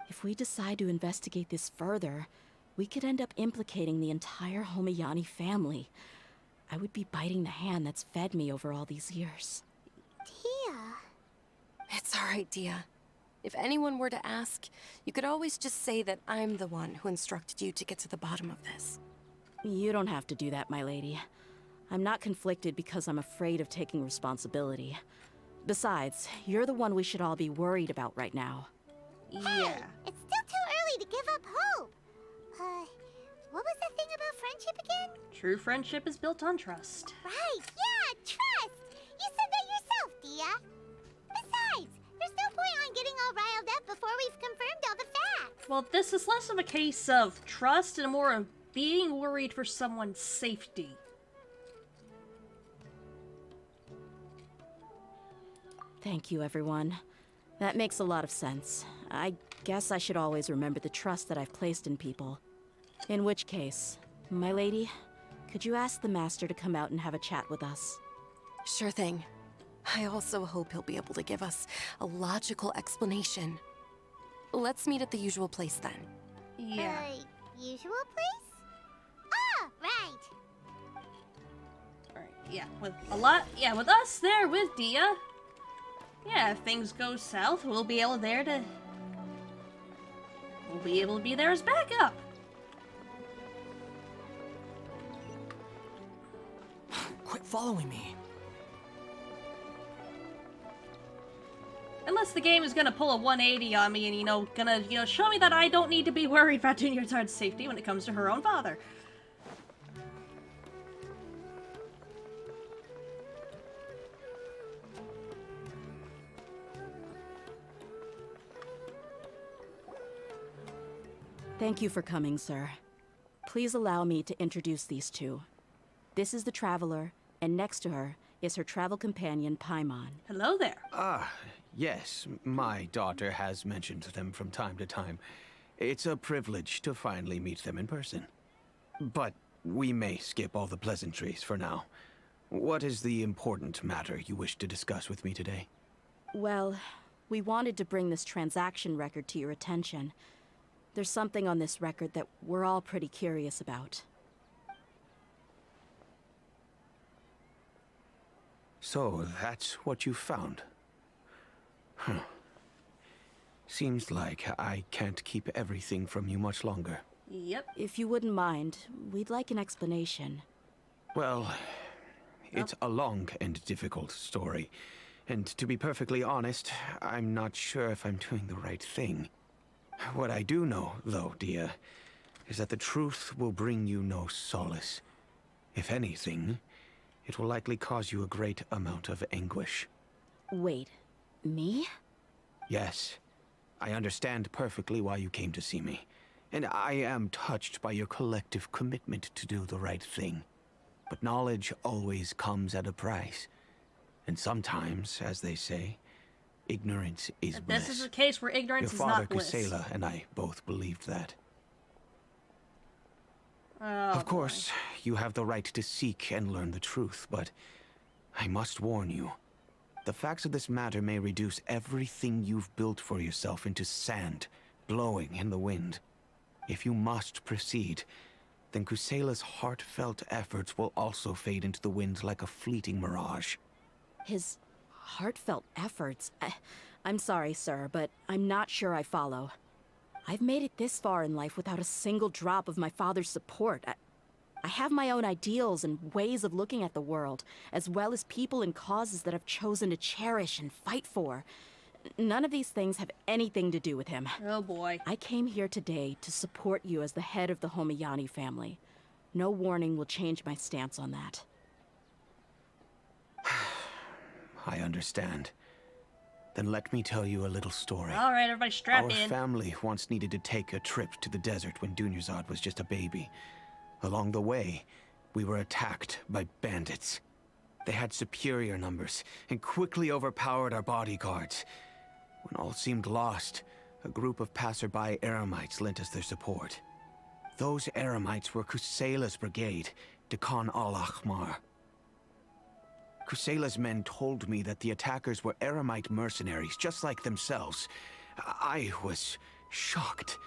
If we decide to investigate this further, we could end up implicating the entire Homayani family. I would be biting the hand that's fed me over all these years. Dehya. It's all right, Dehya. If anyone were to ask, you could always just say that I'm the one who instructed you to get to the bottom of this. You don't have to do that, my lady. I'm not conflicted because I'm afraid of taking responsibility. Besides, you're the one we should all be worried about right now. Yeah. It's still too early to give up hope. What was that thing about friendship again? True friendship is built on trust. Right, yeah, trust! You said that yourself, Dehya. Besides, there's no point on getting all riled up before we've confirmed all the facts. Well, this is less of a case of trust and more of being worried for someone's safety. Thank you, everyone. That makes a lot of sense. I guess I should always remember the trust that I've placed in people. In which case, my lady, could you ask the master to come out and have a chat with us? Sure thing. I also hope he'll be able to give us a logical explanation. Let's meet at the usual place then. Yeah. Usual place? Ah, right. Alright, yeah. With us there with Dehya. Yeah, if things go south, we'll be able to be there as backup. Quit following me. Unless the game is gonna pull a 180 on me and, gonna, show me that I don't need to be worried about Dunyarzad's safety when it comes to her own father. Thank you for coming, sir. Please allow me to introduce these two. This is the Traveler, and next to her is her travel companion, Paimon. Hello there. Yes, my daughter has mentioned them from time to time. It's a privilege to finally meet them in person. But we may skip all the pleasantries for now. What is the important matter you wish to discuss with me today? Well, we wanted to bring this transaction record to your attention. There's something on this record that we're all pretty curious about. So, that's what you found. Huh. Seems like I can't keep everything from you much longer. Yep. If you wouldn't mind, we'd like an explanation. Well, it's a long and difficult story. And to be perfectly honest, I'm not sure if I'm doing the right thing. What I do know, though, Dehya, is that the truth will bring you no solace. If anything, it will likely cause you a great amount of anguish. Wait, me? Yes, I understand perfectly why you came to see me, and I am touched by your collective commitment to do the right thing. But knowledge always comes at a price. And sometimes, as they say, ignorance is bliss. This is a case where ignorance Your is father, not bliss. Kusela, and I both believed that. Oh, Of course, you have the right to seek and learn the truth, but I must warn you. The facts of this matter may reduce everything you've built for yourself into sand, blowing in the wind. If you must proceed, then Kusela's heartfelt efforts will also fade into the wind like a fleeting mirage. His heartfelt efforts? I'm sorry, sir, but I'm not sure I follow. I've made it this far in life without a single drop of my father's support. I have my own ideals and ways of looking at the world, as well as people and causes that I've chosen to cherish and fight for. None of these things have anything to do with him. Oh boy. I came here today to support you as the head of the Homiyani family. No warning will change my stance on that. I understand. Then let me tell you a little story. All right, everybody strap Our in. family once needed to take a trip to the desert when Dunyarzad was just a baby. Along the way, we were attacked by bandits. They had superior numbers and quickly overpowered our bodyguards. When all seemed lost, a group of passerby Eremites lent us their support. Those Eremites were Kusela's brigade, Dekan al-Ahmar. Kusela's men told me that the attackers were Eremite mercenaries, just like themselves. I was shocked.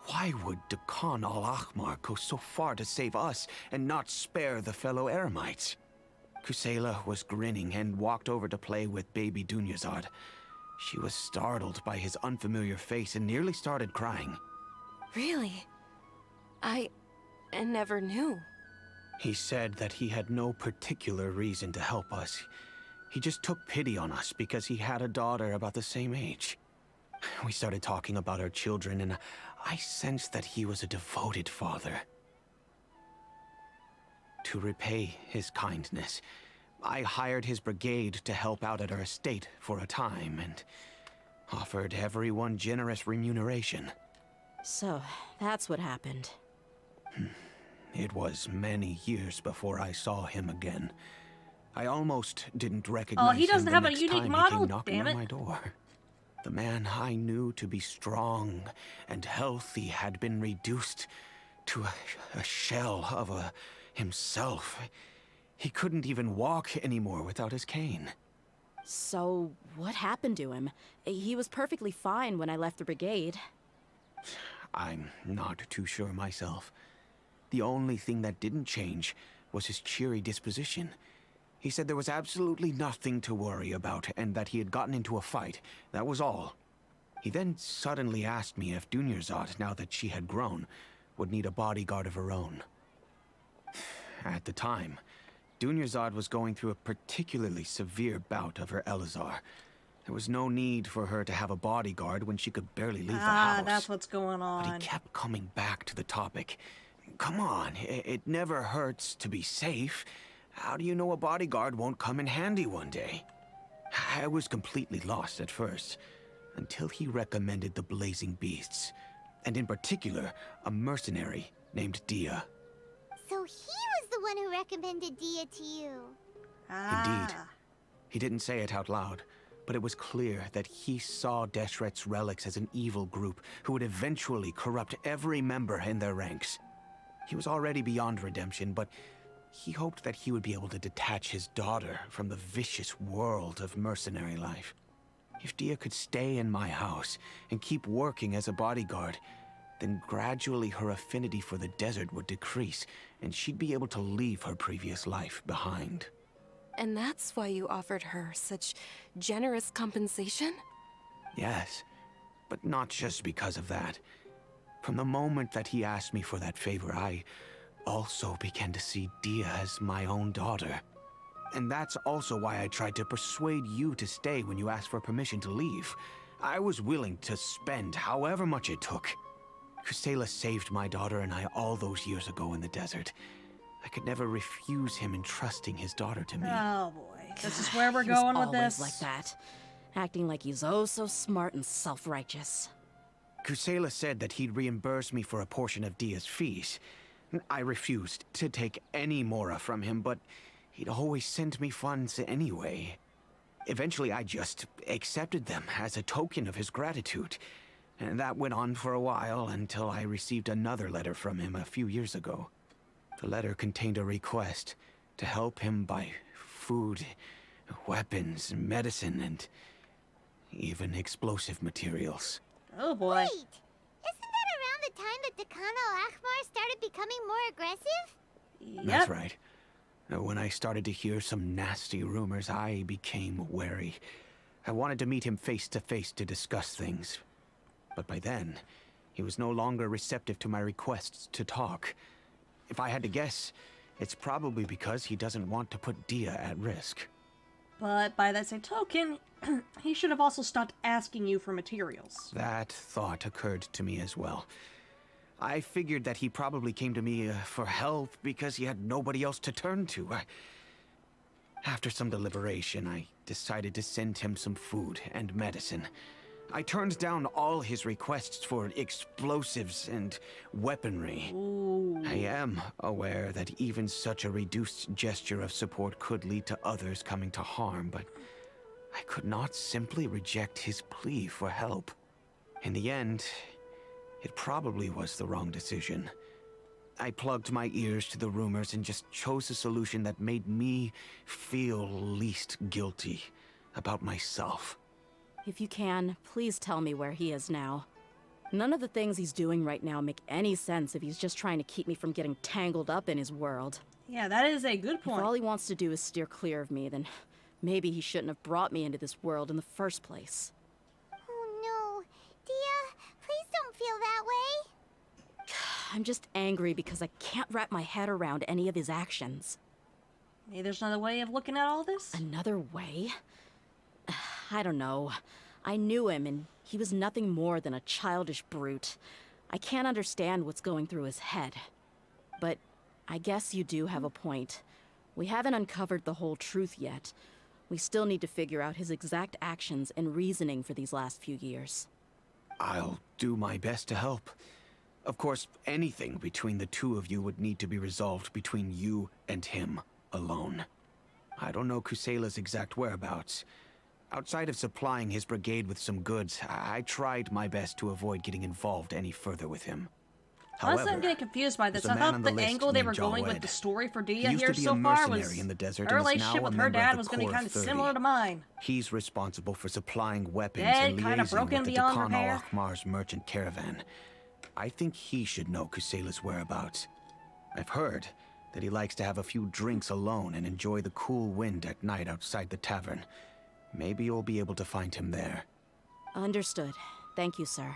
Why would Dekan al-Ahmar go so far to save us and not spare the fellow Eremites? Kusela was grinning and walked over to play with baby Dunyarzad. She was startled by his unfamiliar face and nearly started crying. Really? I never knew. He said that he had no particular reason to help us. He just took pity on us because he had a daughter about the same age. We started talking about our children, and I sensed that he was a devoted father. To repay his kindness, I hired his brigade to help out at our estate for a time, and offered everyone generous remuneration. So, that's what happened. It was many years before I saw him again. I almost didn't recognize he doesn't him have the a next unique time model? he came knocking Damn on it. my door. The man I knew to be strong and healthy had been reduced to a shell of himself. He couldn't even walk anymore without his cane. So, what happened to him? He was perfectly fine when I left the brigade. I'm not too sure myself. The only thing that didn't change was his cheery disposition. He said there was absolutely nothing to worry about and that he had gotten into a fight. That was all. He then suddenly asked me if Dunyarzad, now that she had grown, would need a bodyguard of her own. At the time, Dunyarzad was going through a particularly severe bout of her Elazar. There was no need for her to have a bodyguard when she could barely leave the house. That's what's going But on. he kept coming back to the topic. Come on, it never hurts to be safe. How do you know a bodyguard won't come in handy one day? I was completely lost at first, until he recommended the Blazing Beasts, and in particular, a mercenary named Dehya. So he was the one who recommended Dehya to you. Indeed. He didn't say it out loud, but it was clear that he saw Deshret's relics as an evil group who would eventually corrupt every member in their ranks. He was already beyond redemption, but he hoped that he would be able to detach his daughter from the vicious world of mercenary life. If Dehya could stay in my house and keep working as a bodyguard, then gradually her affinity for the desert would decrease, and she'd be able to leave her previous life behind. And that's why you offered her such generous compensation? Yes, but not just because of that. From the moment that he asked me for that favor, I also began to see Dehya as my own daughter. And that's also why I tried to persuade you to stay when you asked for permission to leave. I was willing to spend however much it took. Kusela saved my daughter and I all those years ago in the desert. I could never refuse him entrusting his daughter to me. Oh boy. This is where we're He was going with always this. like that. acting like he's oh so smart and self-righteous. Kusela said that he'd reimburse me for a portion of Dia's fees. I refused to take any mora from him, but he'd always sent me funds anyway. Eventually, I just accepted them as a token of his gratitude. And that went on for a while until I received another letter from him a few years ago. The letter contained a request to help him buy food, weapons, medicine, and even explosive materials. Oh boy. Wait, isn't that around the time that Decano Akhmar started becoming more aggressive? Yep. That's right. When I started to hear some nasty rumors, I became wary. I wanted to meet him face to face to discuss things. But by then, he was no longer receptive to my requests to talk. If I had to guess, it's probably because he doesn't want to put Dehya at risk. But by that same token, he should have also stopped asking you for materials. That thought occurred to me as well. I figured that he probably came to me for help because he had nobody else to turn to. After some deliberation, I decided to send him some food and medicine. I turned down all his requests for explosives and weaponry. Ooh. I am aware that even such a reduced gesture of support could lead to others coming to harm, but I could not simply reject his plea for help. In the end, it probably was the wrong decision. I plugged my ears to the rumors and just chose a solution that made me feel least guilty about myself. If you can, please tell me where he is now. None of the things he's doing right now make any sense if he's just trying to keep me from getting tangled up in his world. Yeah, that is a good If point. all he wants to do is steer clear of me, then maybe he shouldn't have brought me into this world in the first place. Oh no, Dehya, please don't feel that way. I'm just angry because I can't wrap my head around any of his actions. Maybe there's another way of looking at all this? Another way? I don't know. I knew him, and he was nothing more than a childish brute. I can't understand what's going through his head. But I guess you do have a point. We haven't uncovered the whole truth yet. We still need to figure out his exact actions and reasoning for these last few years. I'll do my best to help. Of course, anything between the two of you would need to be resolved between you and him alone. I don't know Kusela's exact whereabouts. Outside of supplying his brigade with some goods, I tried my best to avoid getting involved any further with him. Honestly, I'm getting confused by this. there's a I man thought on the the list angle they were named going with Jawed. the story for He Dehya used here to be so a far mercenary was in the desert her and is relationship now a with her member of dad the was going to be Core kind of 30. similar to mine. He's responsible for supplying weapons Dead, and kinda liaising broken with the beyond Deccan repair. al-Ahmar's merchant caravan. I think he should know Kusela's whereabouts. I've heard that he likes to have a few drinks alone and enjoy the cool wind at night outside the tavern. Maybe you'll be able to find him there. Understood. Thank you, sir.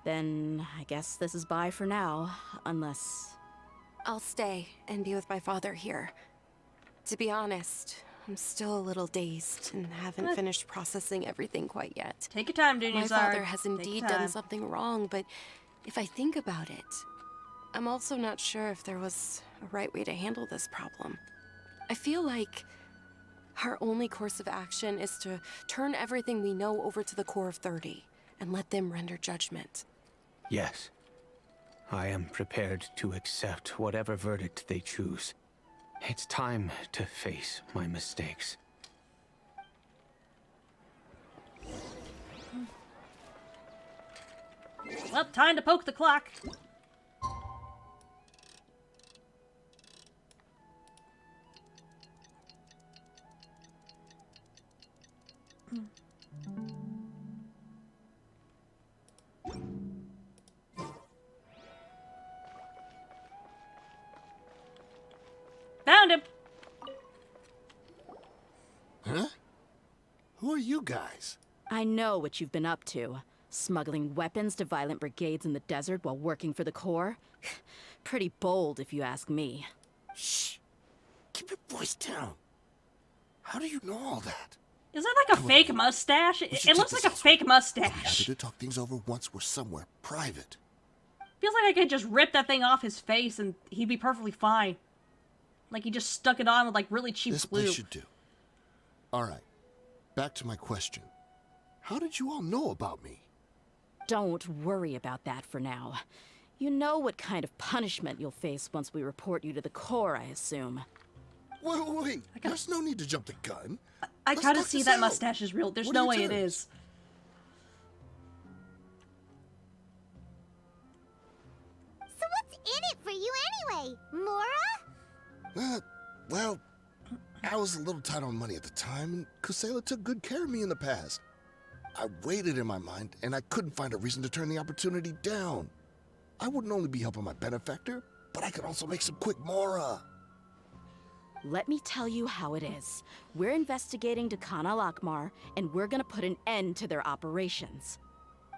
Then I guess this is bye for now, unless... I'll stay and be with my father here. To be honest, I'm still a little dazed and haven't finished processing everything quite yet. Take your time, dude. My father has indeed done something wrong, but if I think about it, I'm also not sure if there was a right way to handle this problem. I feel like our only course of action is to turn everything we know over to the Core of 30 and let them render judgment. Yes. I am prepared to accept whatever verdict they choose. It's time to face my mistakes. Well, time to poke the clock. Found him. Huh? Who are you guys? I know what you've been up to. Smuggling weapons to violent brigades in the desert while working for the Corps? Pretty bold, if you ask me. Shh. Keep your voice down. How do you know all that? Is that like a fake mustache? should It take looks this like a off. fake I'll be mustache. happy to talk things over once we're somewhere private. Feels like I could just rip that thing off his face and he'd be perfectly fine. Like he just stuck it on with like really cheap This glue. place should do. All right. Back to my question. How did you all know about me? Don't worry about that for now. You know what kind of punishment you'll face once we report you to the Corps, I assume. Wait. There's no need to jump the gun. I Let's gotta talk see this that out. mustache is real. There's What no are way your it terms? is. So what's in it for you anyway, Mora? Well, I was a little tight on money at the time, and Kusela took good care of me in the past. I weighed it in my mind, and I couldn't find a reason to turn the opportunity down. I wouldn't only be helping my benefactor, but I could also make some quick Mora. Let me tell you how it is. We're investigating Dekhan al-Akmar, and we're gonna put an end to their operations.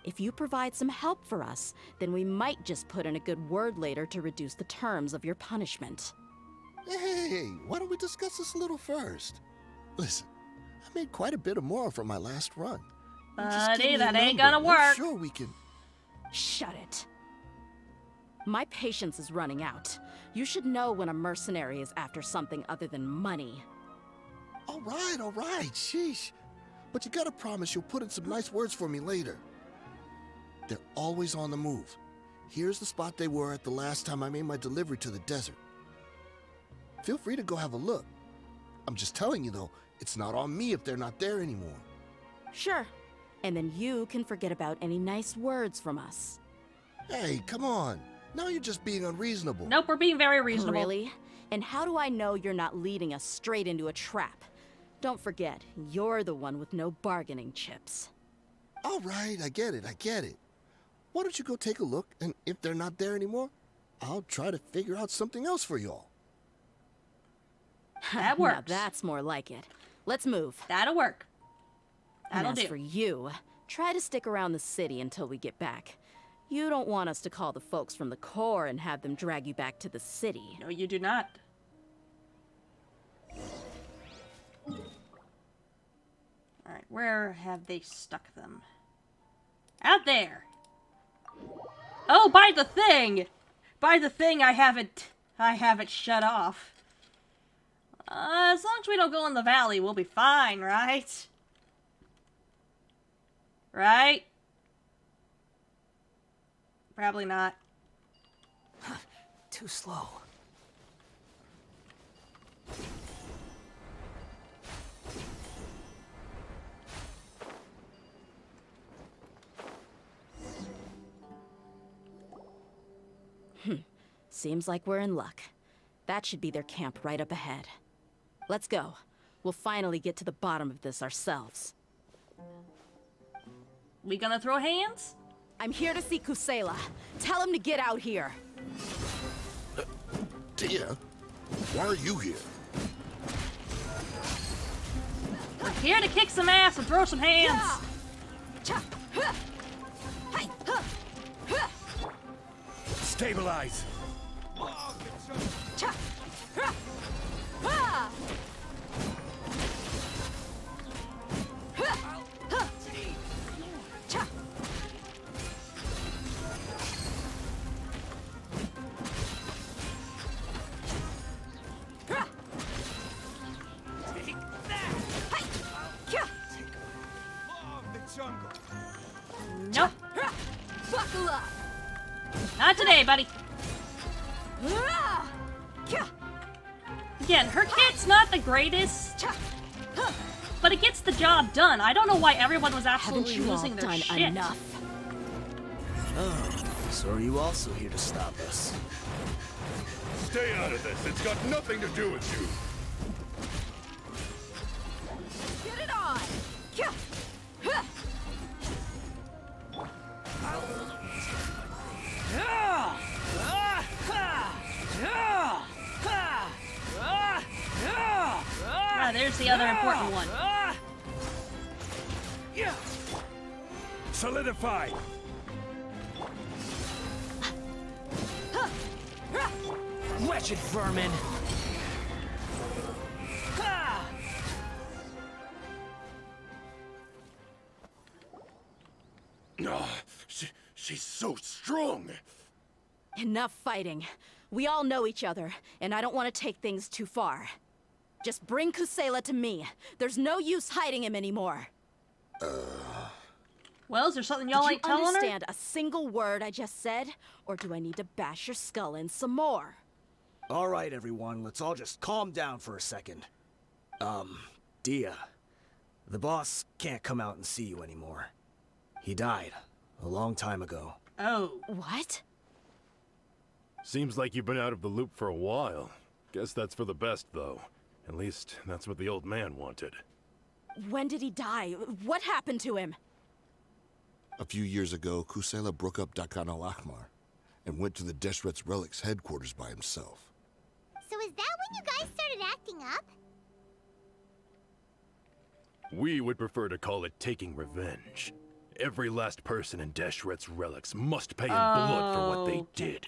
If you provide some help for us, then we might just put in a good word later to reduce the terms of your punishment. Hey, why don't we discuss this a little first? Listen, I made quite a bit of Mora from my last run. Just give Buddy, me a that ain't number, gonna and I'm work. sure we can. Shut it. My patience is running out. You should know when a mercenary is after something other than money. All right, sheesh. But you gotta promise you'll put in some nice words for me later. They're always on the move. Here's the spot they were at the last time I made my delivery to the desert. Feel free to go have a look. I'm just telling you though, it's not on me if they're not there anymore. Sure. And then you can forget about any nice words from us. Hey, come on. Now you're just being unreasonable. Nope, we're being very reasonable. Really? And how do I know you're not leading us straight into a trap? Don't forget, you're the one with no bargaining chips. All right, I get it. Why don't you go take a look, and if they're not there anymore, I'll try to figure out something else for y'all. That Now works. that's more like it. Let's move. That'll work. And That'll as do. for you, try to stick around the city until we get back. You don't want us to call the folks from the Corps and have them drag you back to the city. No, you do not. Alright, where have they stuck them? Out there! Oh, by the thing! By the thing, I have it shut off. As long as we don't go in the valley, we'll be fine, right? Right? Probably not. Too slow. Seems like we're in luck. That should be their camp right up ahead. Let's go. We'll finally get to the bottom of this ourselves. We gonna throw hands? I'm here to see Kusela. Tell him to get out here. Dehya, why are you here? We're here to kick some ass and throw some hands. Stabilize! Nope. Buckle up. Not today, buddy. Again, her kit's not the greatest, but it gets the job done. I don't know why everyone was Haven't absolutely you all losing their done shit. enough? So are you also here to stop us? Stay out of this. It's got nothing to do with you. Get it on. Ah, there's the other important one. Solidify. Wretched vermin! Oh, she's so strong. Enough fighting. We all know each other, and I don't want to take things too far. Just bring Kusela to me. There's no use hiding him anymore. Well, is there something y'all ain't Did you telling her? understand a single word I just said? Or do I need to bash your skull in some more? All right, everyone, let's all just calm down for a second. Dehya, the boss can't come out and see you anymore. He died a long time ago. Oh. What? Seems like you've been out of the loop for a while. Guess that's for the best, though. At least, that's what the old man wanted. When did he die? What happened to him? A few years ago, Kusela broke up Dakan al-Ahmar and went to the Deshret's Relics headquarters by himself. So is that when you guys started acting up? We would prefer to call it taking revenge. Every last person in Deshret's Relics must pay in blood for what they did.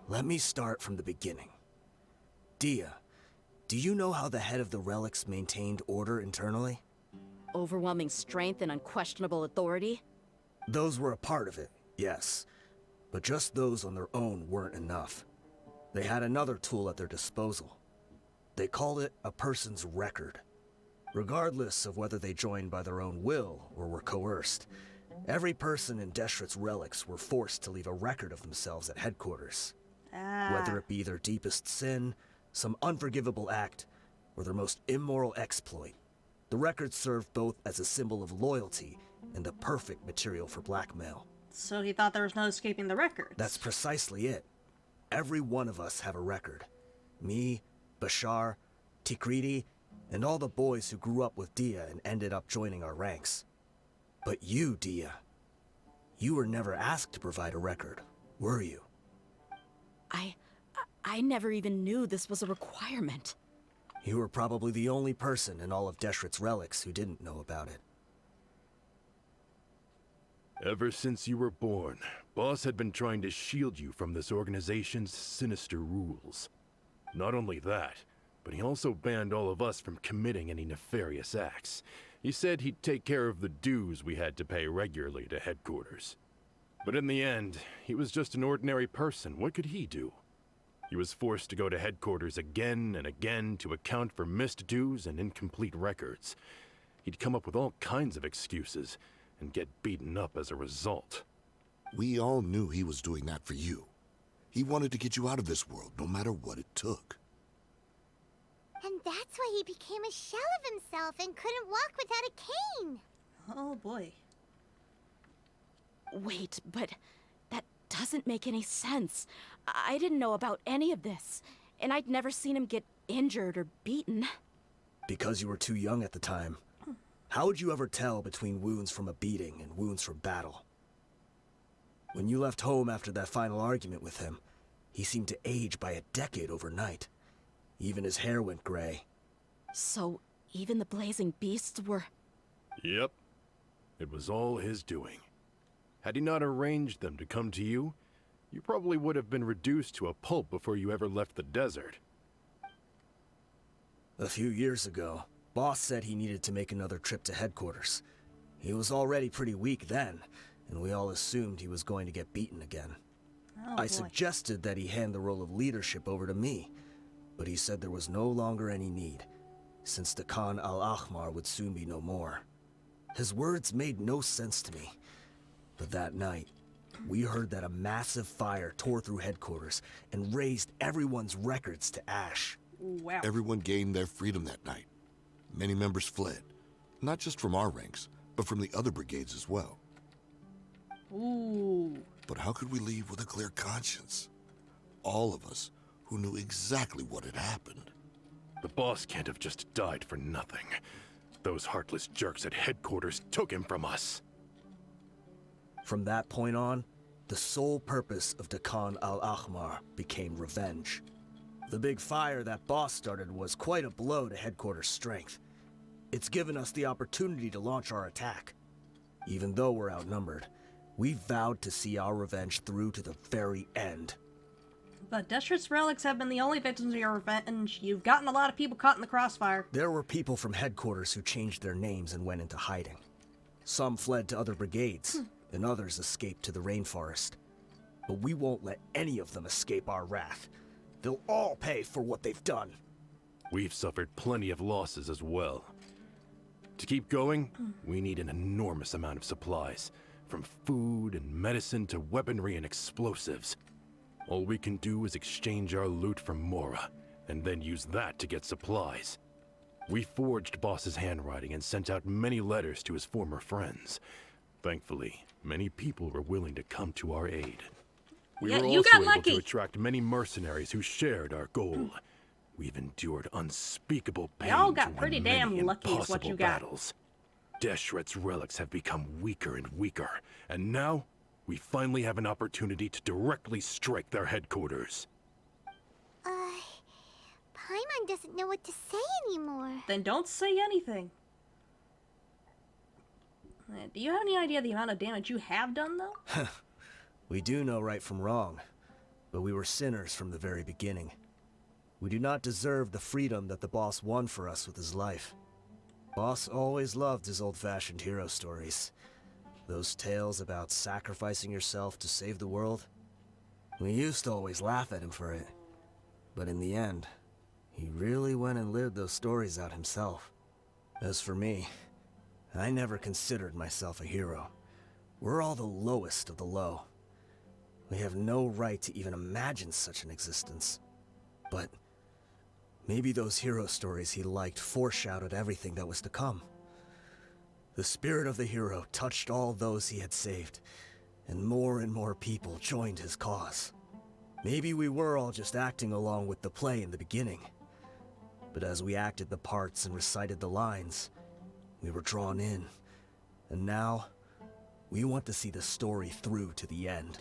Let me start from the beginning. Dehya, do you know how the head of the Relics maintained order internally? Overwhelming strength and unquestionable authority? Those were a part of it, yes. But just those on their own weren't enough. They had another tool at their disposal. They called it a person's record. Regardless of whether they joined by their own will or were coerced, every person in Deshret's Relics were forced to leave a record of themselves at headquarters. Whether it be their deepest sin, some unforgivable act, or their most immoral exploit, the record served both as a symbol of loyalty and the perfect material for blackmail. So he thought there was no escaping the records. That's precisely it. Every one of us have a record. Me, Bashar, Tikriti, and all the boys who grew up with Dehya and ended up joining our ranks. But you, Dehya, you were never asked to provide a record, were you? I never even knew this was a requirement. You were probably the only person in all of Deshret's Relics who didn't know about it. Ever since you were born, Boss had been trying to shield you from this organization's sinister rules. Not only that, but he also banned all of us from committing any nefarious acts. He said he'd take care of the dues we had to pay regularly to headquarters. But in the end, he was just an ordinary person. What could he do? He was forced to go to headquarters again and again to account for missed dues and incomplete records. He'd come up with all kinds of excuses and get beaten up as a result. We all knew he was doing that for you. He wanted to get you out of this world, no matter what it took. And that's why he became a shell of himself and couldn't walk without a cane. Oh boy. Wait, but that doesn't make any sense. I didn't know about any of this, and I'd never seen him get injured or beaten. Because you were too young at the time. How would you ever tell between wounds from a beating and wounds from battle? When you left home after that final argument with him, he seemed to age by a decade overnight. Even his hair went gray. So, even the blazing beasts were... Yep. It was all his doing. Had he not arranged them to come to you, you probably would have been reduced to a pulp before you ever left the desert. A few years ago, Boss said he needed to make another trip to headquarters. He was already pretty weak then, and we all assumed he was going to get beaten again. Oh, I boy. suggested that he hand the role of leadership over to me, but he said there was no longer any need, since the Khan al-Ahmar would soon be no more. His words made no sense to me, but that night, we heard that a massive fire tore through headquarters and razed everyone's records to ash. Wow. Everyone gained their freedom that night. Many members fled, not just from our ranks, but from the other brigades as well. Ooh. But how could we leave with a clear conscience? All of us who knew exactly what had happened. The boss can't have just died for nothing. Those heartless jerks at headquarters took him from us. From that point on, the sole purpose of the Khan al-Ahmar became revenge. The big fire that Boss started was quite a blow to headquarters' strength. It's given us the opportunity to launch our attack. Even though we're outnumbered, we vowed to see our revenge through to the very end. But Deshret's relics have been the only victims of your revenge. You've gotten a lot of people caught in the crossfire. There were people from headquarters who changed their names and went into hiding. Some fled to other brigades, and others escaped to the rainforest. But we won't let any of them escape our wrath. They'll all pay for what they've done. We've suffered plenty of losses as well. To keep going, we need an enormous amount of supplies, from food and medicine to weaponry and explosives. All we can do is exchange our loot from Mora, and then use that to get supplies. We forged Boss's handwriting and sent out many letters to his former friends. Thankfully, many people were willing to come to our aid. We Yeah, were you also got able lucky. to attract many mercenaries who shared our goal. We've endured unspeakable pain Y'all to got win pretty many damn lucky is what impossible you got. battles. Deshret's relics have become weaker and weaker, and now we finally have an opportunity to directly strike their headquarters. Paimon doesn't know what to say anymore. Then don't say anything. Do you have any idea the amount of damage you have done, though? We do know right from wrong, but we were sinners from the very beginning. We do not deserve the freedom that the boss won for us with his life. Boss always loved his old-fashioned hero stories. Those tales about sacrificing yourself to save the world. We used to always laugh at him for it. But in the end, he really went and lived those stories out himself. As for me, I never considered myself a hero. We're all the lowest of the low. We have no right to even imagine such an existence. But maybe those hero stories he liked foreshadowed everything that was to come. The spirit of the hero touched all those he had saved, and more people joined his cause. Maybe we were all just acting along with the play in the beginning. But as we acted the parts and recited the lines, we were drawn in. And now, we want to see the story through to the end.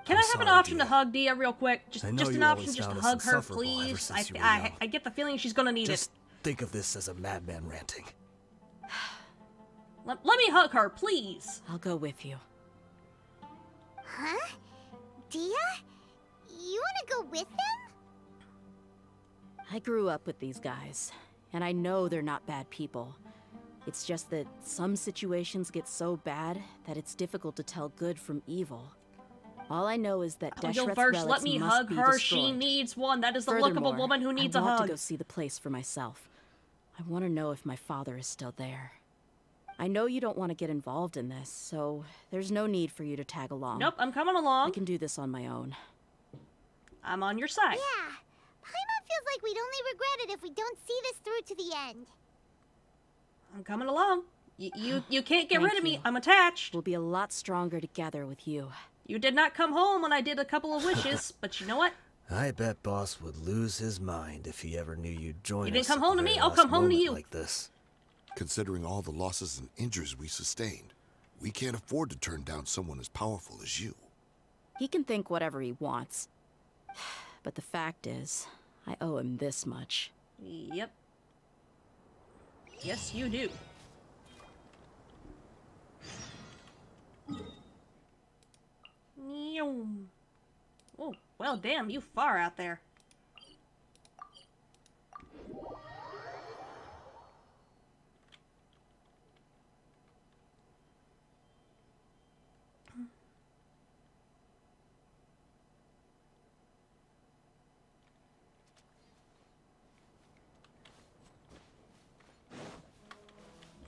Can I have an option to hug Dehya real quick? Just I know an you option always just to found us hug her, insufferable ever please. since you were young. I get the feeling she's gonna need Just it. think of this as a madman ranting. Let me hug her, please. I'll go with you. Huh? Dehya? You wanna go with them? I grew up with these guys, and I know they're not bad people. It's just that some situations get so bad that it's difficult to tell good from evil. All I know is that Yo, Deshret's Verge, relics let me must hug be her. destroyed. She needs one. That is the look of a Furthermore, woman who needs I a want hug. to go see the place for myself. I want to know if my father is still there. I know you don't want to get involved in this, so there's no need for you to tag along. Nope, I'm coming I along. can do this on my own. I'm on your side. Yeah. Paimon feels like we'd only regret it if we don't see this through to the end. I'm coming along. You can't get Thank rid of me. you. I'm attached. We'll be a lot stronger together with you. You did not come home when I did a couple of wishes, but you know what? I bet Boss would lose his mind if he ever knew you'd join us. You didn't come at home the to me, very I'll last come home to moment you. Like this. Considering all the losses and injuries we sustained, we can't afford to turn down someone as powerful as you. He can think whatever he wants. But the fact is, I owe him this much. Yep. Yes, you do. Oh, well, damn, you far out there.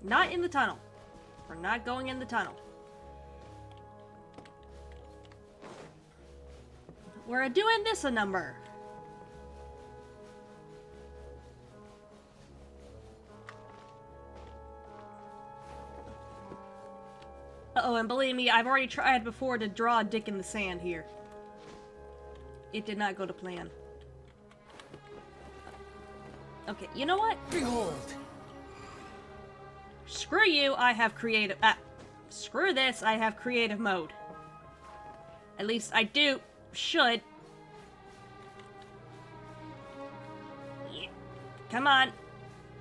Not in the tunnel. We're not going in the tunnel. We're doing this a number. Uh-oh, and believe me, I've already tried before to draw a dick in the sand here. It did not go to plan. Okay, you know what? Behold! Screw you, I have creative... screw this, I have creative mode. At least I do. Should. Yeah. Come on.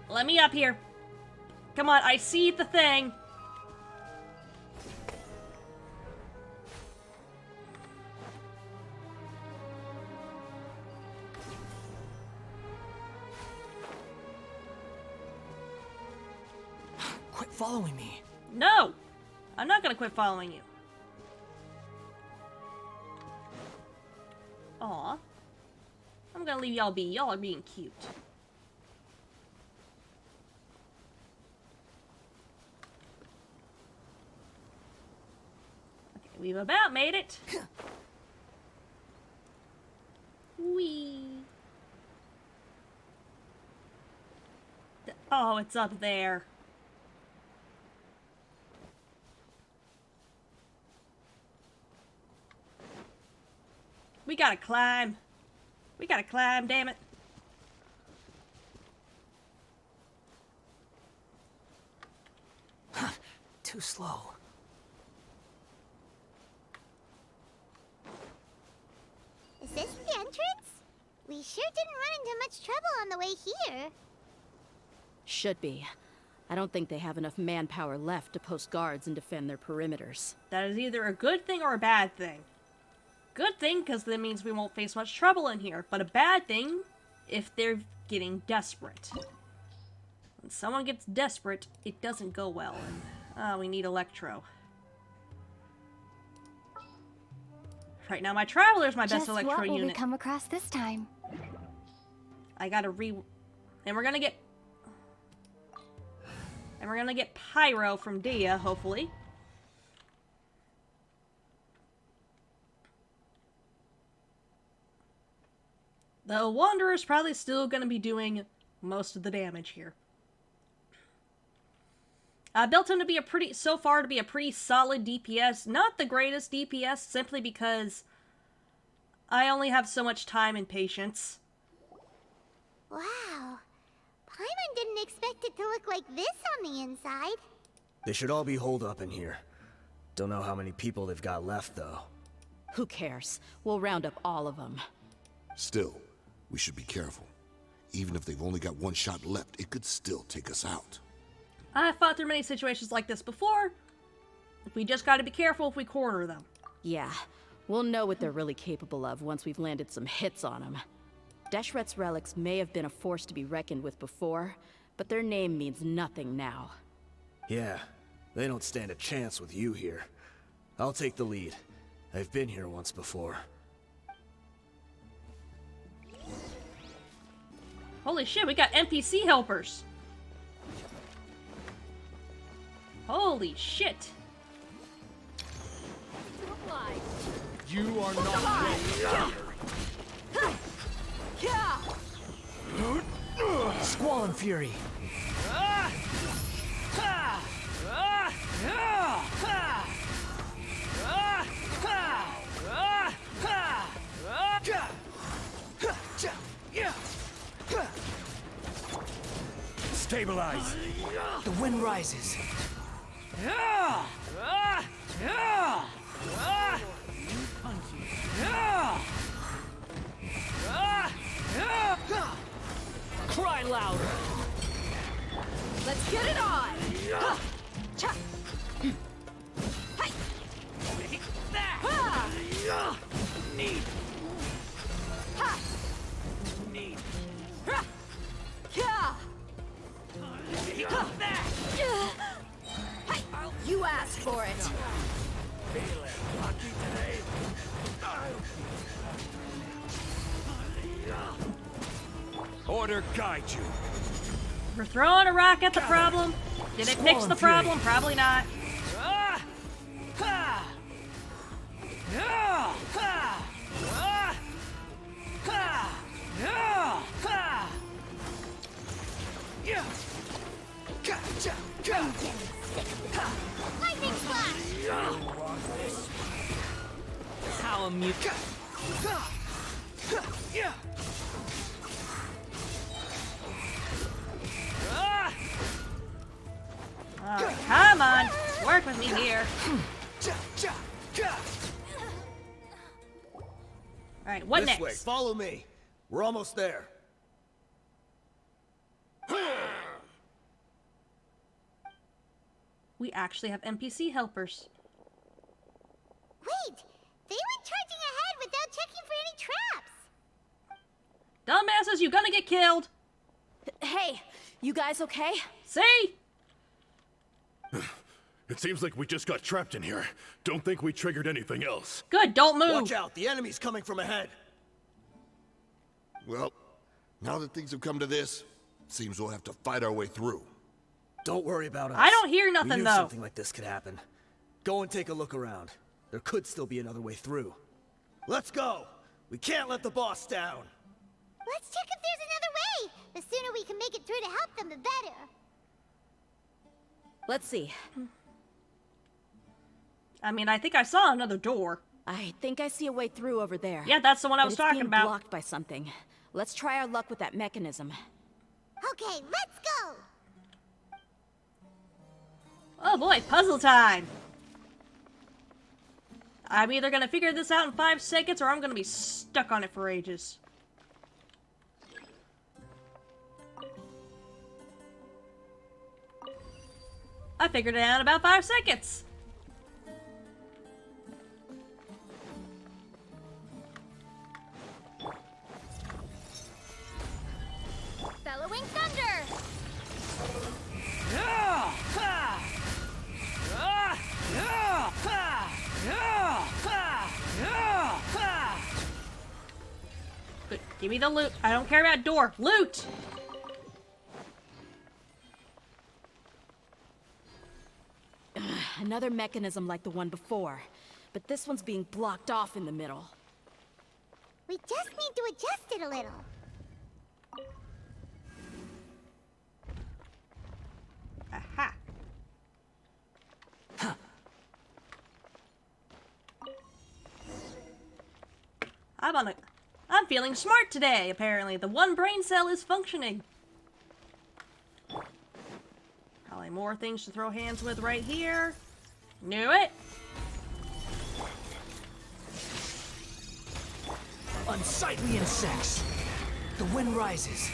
Let me up here. Come on, I see the thing. Quit following me. No! I'm not gonna quit following you. Aw. I'm gonna leave y'all be. Y'all are being cute. We've about made it. Whee! Oh, it's up there. We gotta climb. We gotta climb, damn it. Too slow. Is this the entrance? We sure didn't run into much trouble on the way here. Should be. I don't think they have enough manpower left to post guards and defend their perimeters. That is either a good thing or a bad thing. Good thing, because that means we won't face much trouble in here. But a bad thing, if they're getting desperate. When someone gets desperate, it doesn't go well. And, we need Electro. Right now, my Traveler's my best Electro what will unit. we come across this time? I gotta And we're gonna get... And we're gonna get Pyro from Dehya, hopefully. The Wanderer's probably still gonna be doing most of the damage here. I built him to be so far to be a pretty solid DPS. Not the greatest DPS, simply because I only have so much time and patience. Wow. Paimon didn't expect it to look like this on the inside. They should all be holed up in here. Don't know how many people they've got left, though. Who cares? We'll round up all of them. Still, we should be careful. Even if they've only got one shot left, it could still take us out. I've fought through many situations like this before. We just gotta be careful if we corner them. Yeah, we'll know what they're really capable of once we've landed some hits on them. Deshret's relics may have been a force to be reckoned with before, but their name means nothing now. Yeah, they don't stand a chance with you here. I'll take the lead. I've been here once before. Holy shit, we got NPC helpers. Holy shit. You are not ready. Squall and Fury! Stabilize. The wind rises. Cry louder. Let's get it on! Need. Need. You asked for it. Feeling lucky today. Order guide you. We're throwing a rock at the problem. Did it fix the problem? Probably not. Lightning flash! How amusing. Alright, come on. Work with me here. Alright, what This next? way, follow me. We're almost there. We actually have NPC helpers. Wait! They went charging ahead without checking for any traps! Dumbasses, you gonna get killed. Hey, you guys okay? See? It seems like we just got trapped in here. Don't think we triggered anything else. Good, don't move. Watch out, the enemy's coming from ahead. Well, now that things have come to this, seems we'll have to fight our way through. Don't worry about us. I don't hear We nothing, knew though. something like this could happen. Go and take a look around. There could still be another way through. Let's go! We can't let the boss down! Let's check if there's another way! The sooner we can make it through to help them, the better. Let's see. I mean, I think I saw another door. I think I see a way through over there. Yeah, that's the one I But was it's talking being about. blocked by something. Let's try our luck with that mechanism. Okay, let's go! Oh boy, puzzle time! I'm either gonna figure this out in 5 seconds or I'm gonna be stuck on it for ages. I figured it out in about 5 seconds! Bellowing thunder! Good. Give me the loot. I don't care about door. Loot! Another mechanism like the one before. But this one's being blocked off in the middle. We just need to adjust it a little. Aha. I'm feeling smart today, apparently. The one brain cell is functioning. Probably more things to throw hands with right here. Knew it. Unsightly insects. The wind rises.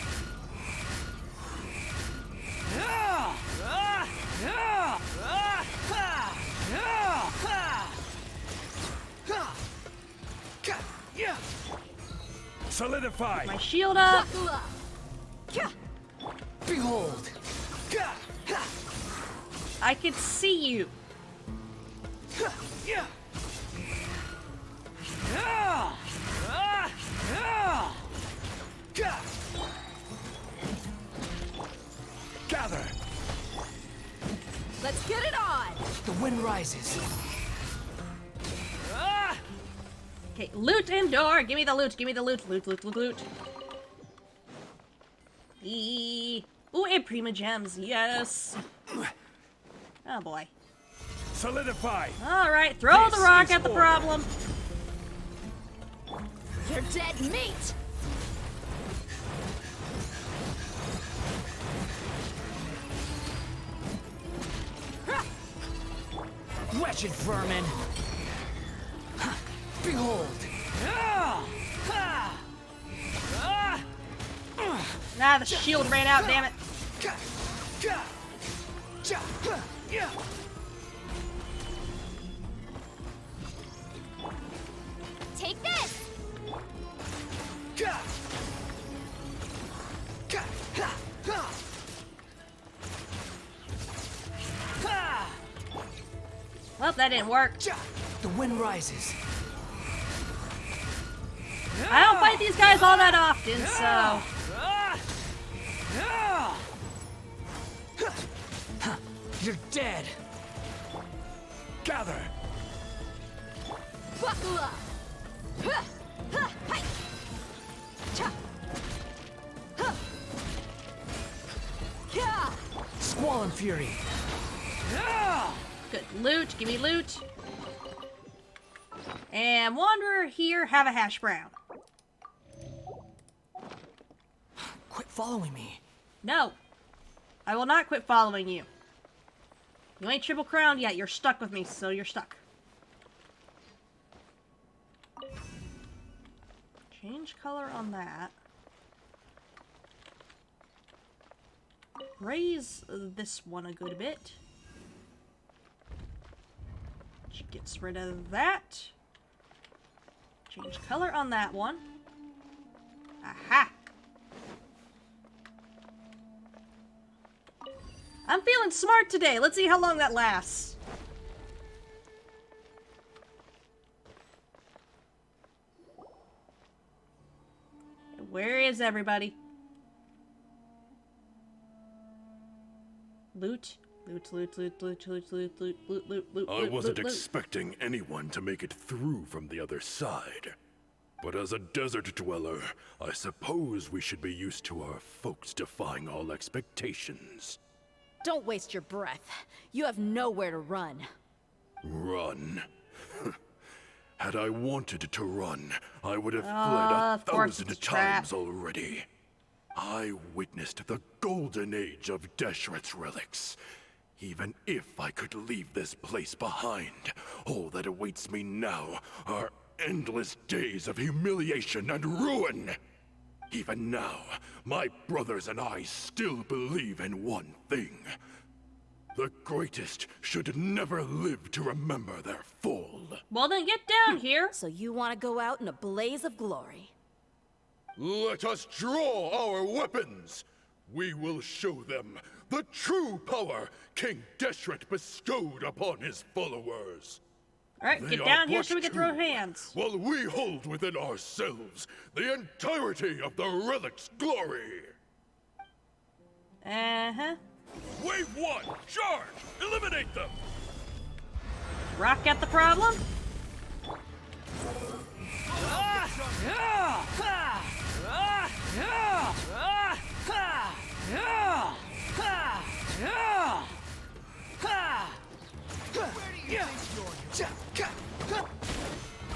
Solidify. My shield up. Behold. I can see you. Gather. Let's get it on! The wind rises. Okay, loot and door. Give me the loot. Give me the loot. Loot, loot, loot, loot. Ooh, and Prima Gems. Yes. Oh boy. Solidify. Alright, throw This the rock is at the order. problem. You're dead meat! Wretched vermin. Behold. Nah, the shield ran out, damn it. Take this! Well, that didn't work. The wind rises. I don't fight these guys all that often, so... You're dead. Gather. Buckle up! Squall and fury. Good loot, give me loot. And Wanderer here, have a hash brown. Quit following me. No. I will not quit following you. You ain't triple crowned yet, you're stuck with me, so you're stuck. Change color on that. Raise this one a good bit. Which gets rid of that. Change color on that one. Aha! I'm feeling smart today. Let's see how long that lasts. Where is everybody? Loot. Loot, loot, loot, loot, loot, loot, loot, loot, loot, loot, I loot, wasn't loot, loot. expecting anyone to make it through from the other side. But as a desert dweller, I suppose we should be used to our folks defying all expectations. Don't waste your breath. You have nowhere to run. Run? Had I wanted to run, I would have fled Of course 1,000 it's a trap. times already. I witnessed the golden age of Deshret's relics. Even if I could leave this place behind, all that awaits me now are endless days of humiliation and ruin. Even now, my brothers and I still believe in one thing. The greatest should never live to remember their fall. Well, then get down here. So you want to go out in a blaze of glory. Let us draw our weapons. We will show them the true power King Deshret bestowed upon his followers. Alright, They get are down here but so we can throw two, hands. While we hold within ourselves the entirety of the relic's glory. Uh-huh. Wave 1, charge! Eliminate them! Rock got the problem?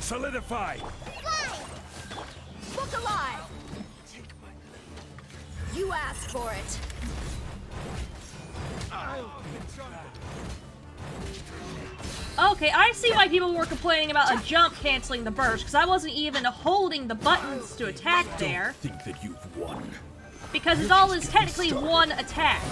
Solidify! Book alive! You asked for it. Okay, I see why people were complaining about a jump canceling the burst, because I wasn't even holding the buttons to attack there, Think that you've won. because it's all is technically one attack.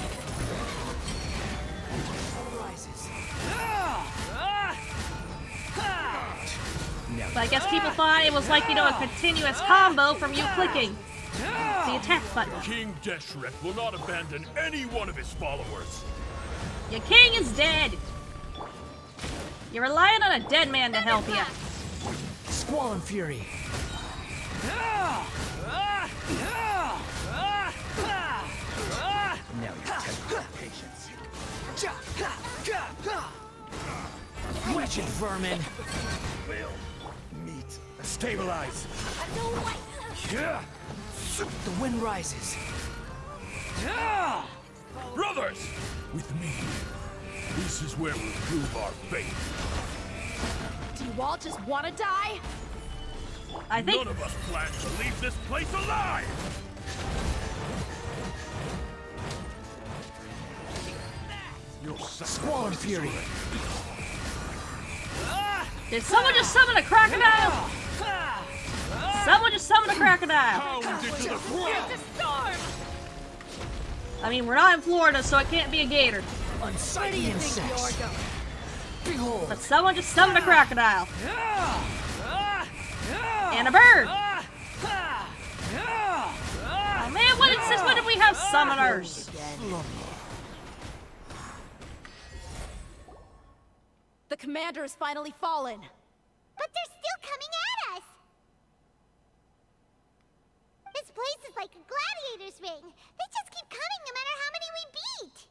But I guess people thought it was like, you know, a continuous combo from you clicking the attack button. King Deshret will not abandon any one of his followers. Your king is dead. You're relying on a dead man to help you. Squall and Fury. Now you're testing my patience. Wretched vermin. Meet. Stabilize. The wind rises. Brothers! With me, this is where we'll prove our faith. Do you all just want to die? I think None of us plan to leave this place alive! Squall and Fury. Did someone just summon a crocodile? Someone just summoned a crocodile. I mean, we're not in Florida, so it can't be a gator. Unsightly insects. Behold. But someone just summoned a crocodile. And a bird. Oh man, since when did we have summoners? The commander has finally fallen. But they're still coming at us! This place is like a gladiator's ring. They just keep coming no matter how many we beat.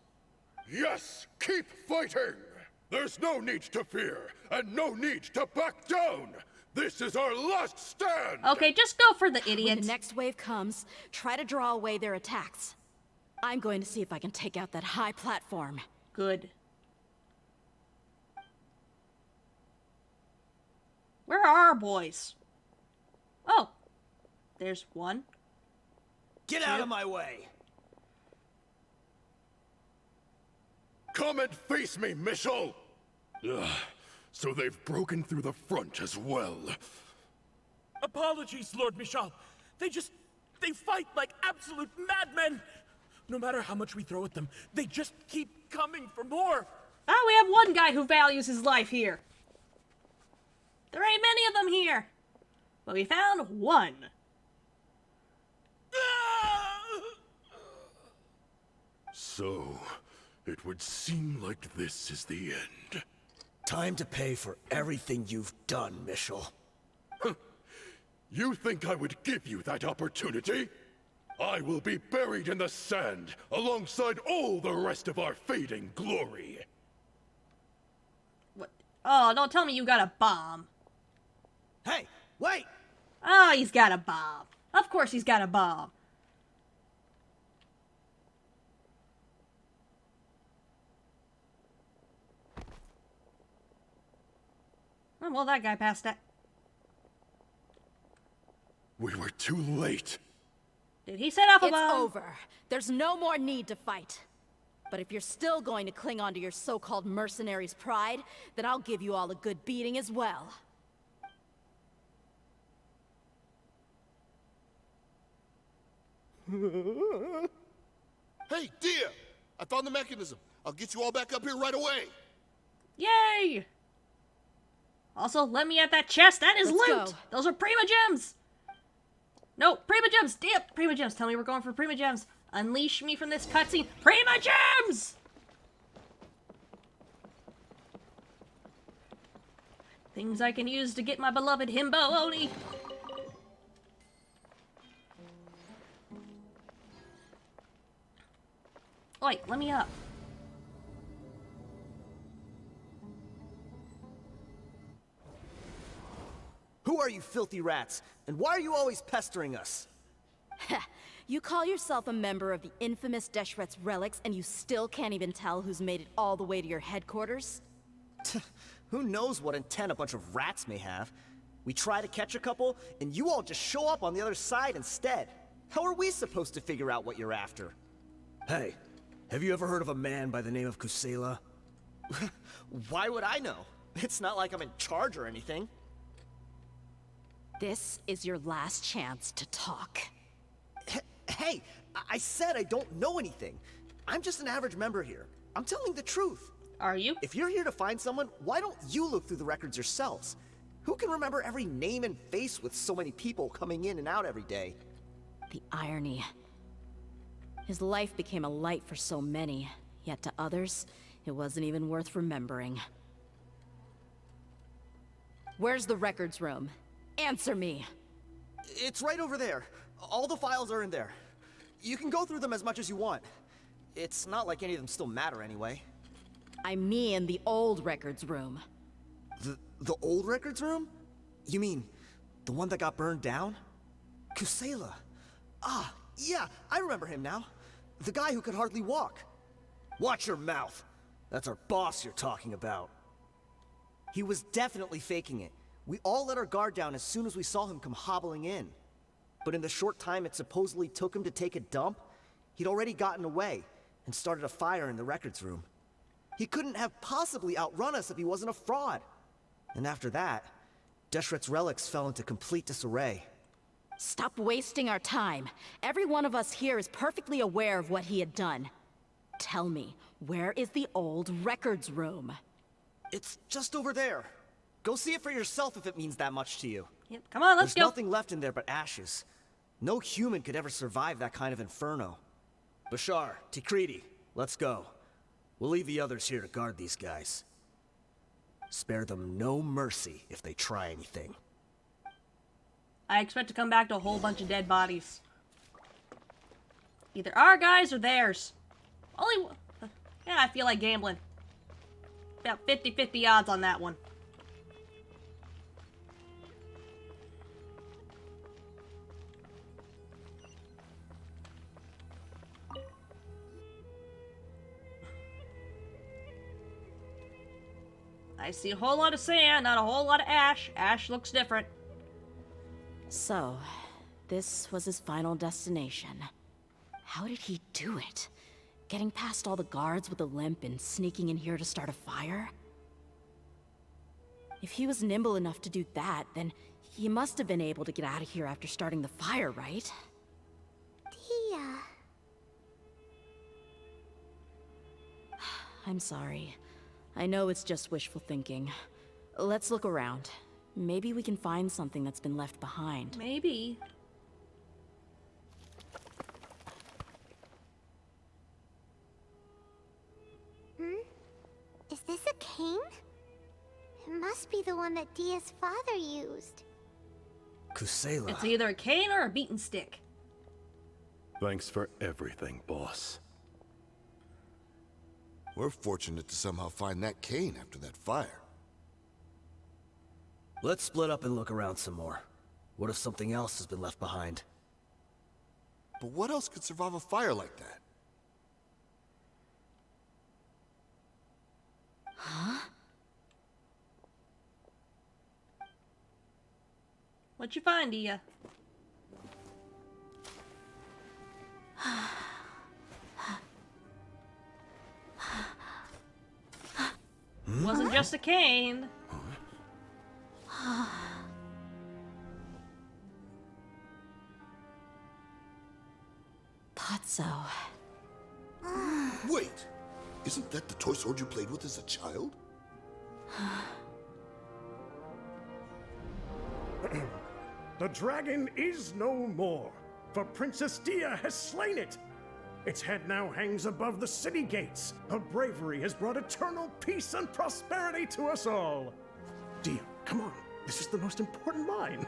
Yes, keep fighting! There's no need to fear, and no need to back down! This is our last stand! Okay, just go for the When idiot. the next wave comes, try to draw away their attacks. I'm going to see if I can take out that high platform. Good. Where are our boys? Oh. There's one. Get out of my way. Come and face me, Michel! Ugh, so they've broken through the front as well. Apologies, Lord Michal. They fight like absolute madmen. No matter how much we throw at them, they just keep coming for more. Oh, we have one guy who values his life here. There ain't many of them here. But we found one. So, it would seem like this is the end. Time to pay for everything you've done, Michel. You think I would give you that opportunity? I will be buried in the sand alongside all the rest of our fading glory. What? Oh, don't tell me you got a bomb. Hey, wait! Oh, he's got a bomb. Of course he's got a bomb. Oh, well, that guy passed that. We were too late. Did he set off a It's bomb? over. There's no more need to fight. But if you're still going to cling on to your so-called mercenary's pride, then I'll give you all a good beating as well. Hey, Dehya! I found the mechanism. I'll get you all back up here right away. Yay! Also, let me at that chest. That is Let's loot. go. Those are Prima Gems. No, Prima Gems. Damn, Prima Gems. Tell me we're going for Prima Gems. Unleash me from this cutscene. Prima Gems! Things I can use to get my beloved Himbo Oni. Oi, let me up. Who are you filthy rats? And why are you always pestering us? You call yourself a member of the infamous Deshret's relics, and you still can't even tell who's made it all the way to your headquarters? Who knows what intent a bunch of rats may have? We try to catch a couple, and you all just show up on the other side instead. How are we supposed to figure out what you're after? Hey, have you ever heard of a man by the name of Kusela? Why would I know? It's not like I'm in charge or anything. This is your last chance to talk. Hey, I said I don't know anything. I'm just an average member here. I'm telling the truth. Are you? If you're here to find someone, why don't you look through the records yourselves? Who can remember every name and face with so many people coming in and out every day? The irony. His life became a light for so many, yet to others, it wasn't even worth remembering. Where's the records room? Answer me! It's right over there. All the files are in there. You can go through them as much as you want. It's not like any of them still matter anyway. I mean the old records room. The old records room? You mean the one that got burned down? Kusela. Ah, yeah, I remember him now. The guy who could hardly walk. Watch your mouth. That's our boss you're talking about. He was definitely faking it. We all let our guard down as soon as we saw him come hobbling in. But in the short time it supposedly took him to take a dump, he'd already gotten away and started a fire in the records room. He couldn't have possibly outrun us if he wasn't a fraud. And after that, Deshret's relics fell into complete disarray. Stop wasting our time. Every one of us here is perfectly aware of what he had done. Tell me, where is the old records room? It's just over there. Go see it for yourself if it means that much to you. Yep. Come on, let's There's go. nothing left in there but ashes. No human could ever survive that kind of inferno. Bashar, Tikriti, let's go. We'll leave the others here to guard these guys. Spare them no mercy if they try anything. I expect to come back to a whole bunch of dead bodies. Either our guys or theirs. Only... Yeah, I feel like gambling. About 50-50 odds on that one. I see a whole lot of sand, not a whole lot of ash. Ash looks different. So, this was his final destination. How did he do it? Getting past all the guards with a limp and sneaking in here to start a fire? If he was nimble enough to do that, then he must have been able to get out of here after starting the fire, right? Dehya. I'm sorry. I know it's just wishful thinking. Let's look around. Maybe we can find something that's been left behind. Maybe. Is this a cane? It must be the one that Dehya's father used. Kusela. It's either a cane or a beaten stick. Thanks for everything, boss. We're fortunate to somehow find that cane after that fire. Let's split up and look around some more. What if something else has been left behind? But what else could survive a fire like that? What'd you find, Dehya? Wasn't just a cane. Thought so. Wait! Isn't that the toy sword you played with as a child? The dragon is no more, for Princess Dehya has slain it. Its head now hangs above the city gates. Her bravery has brought eternal peace and prosperity to us all. Dehya, come on. This is the most important line.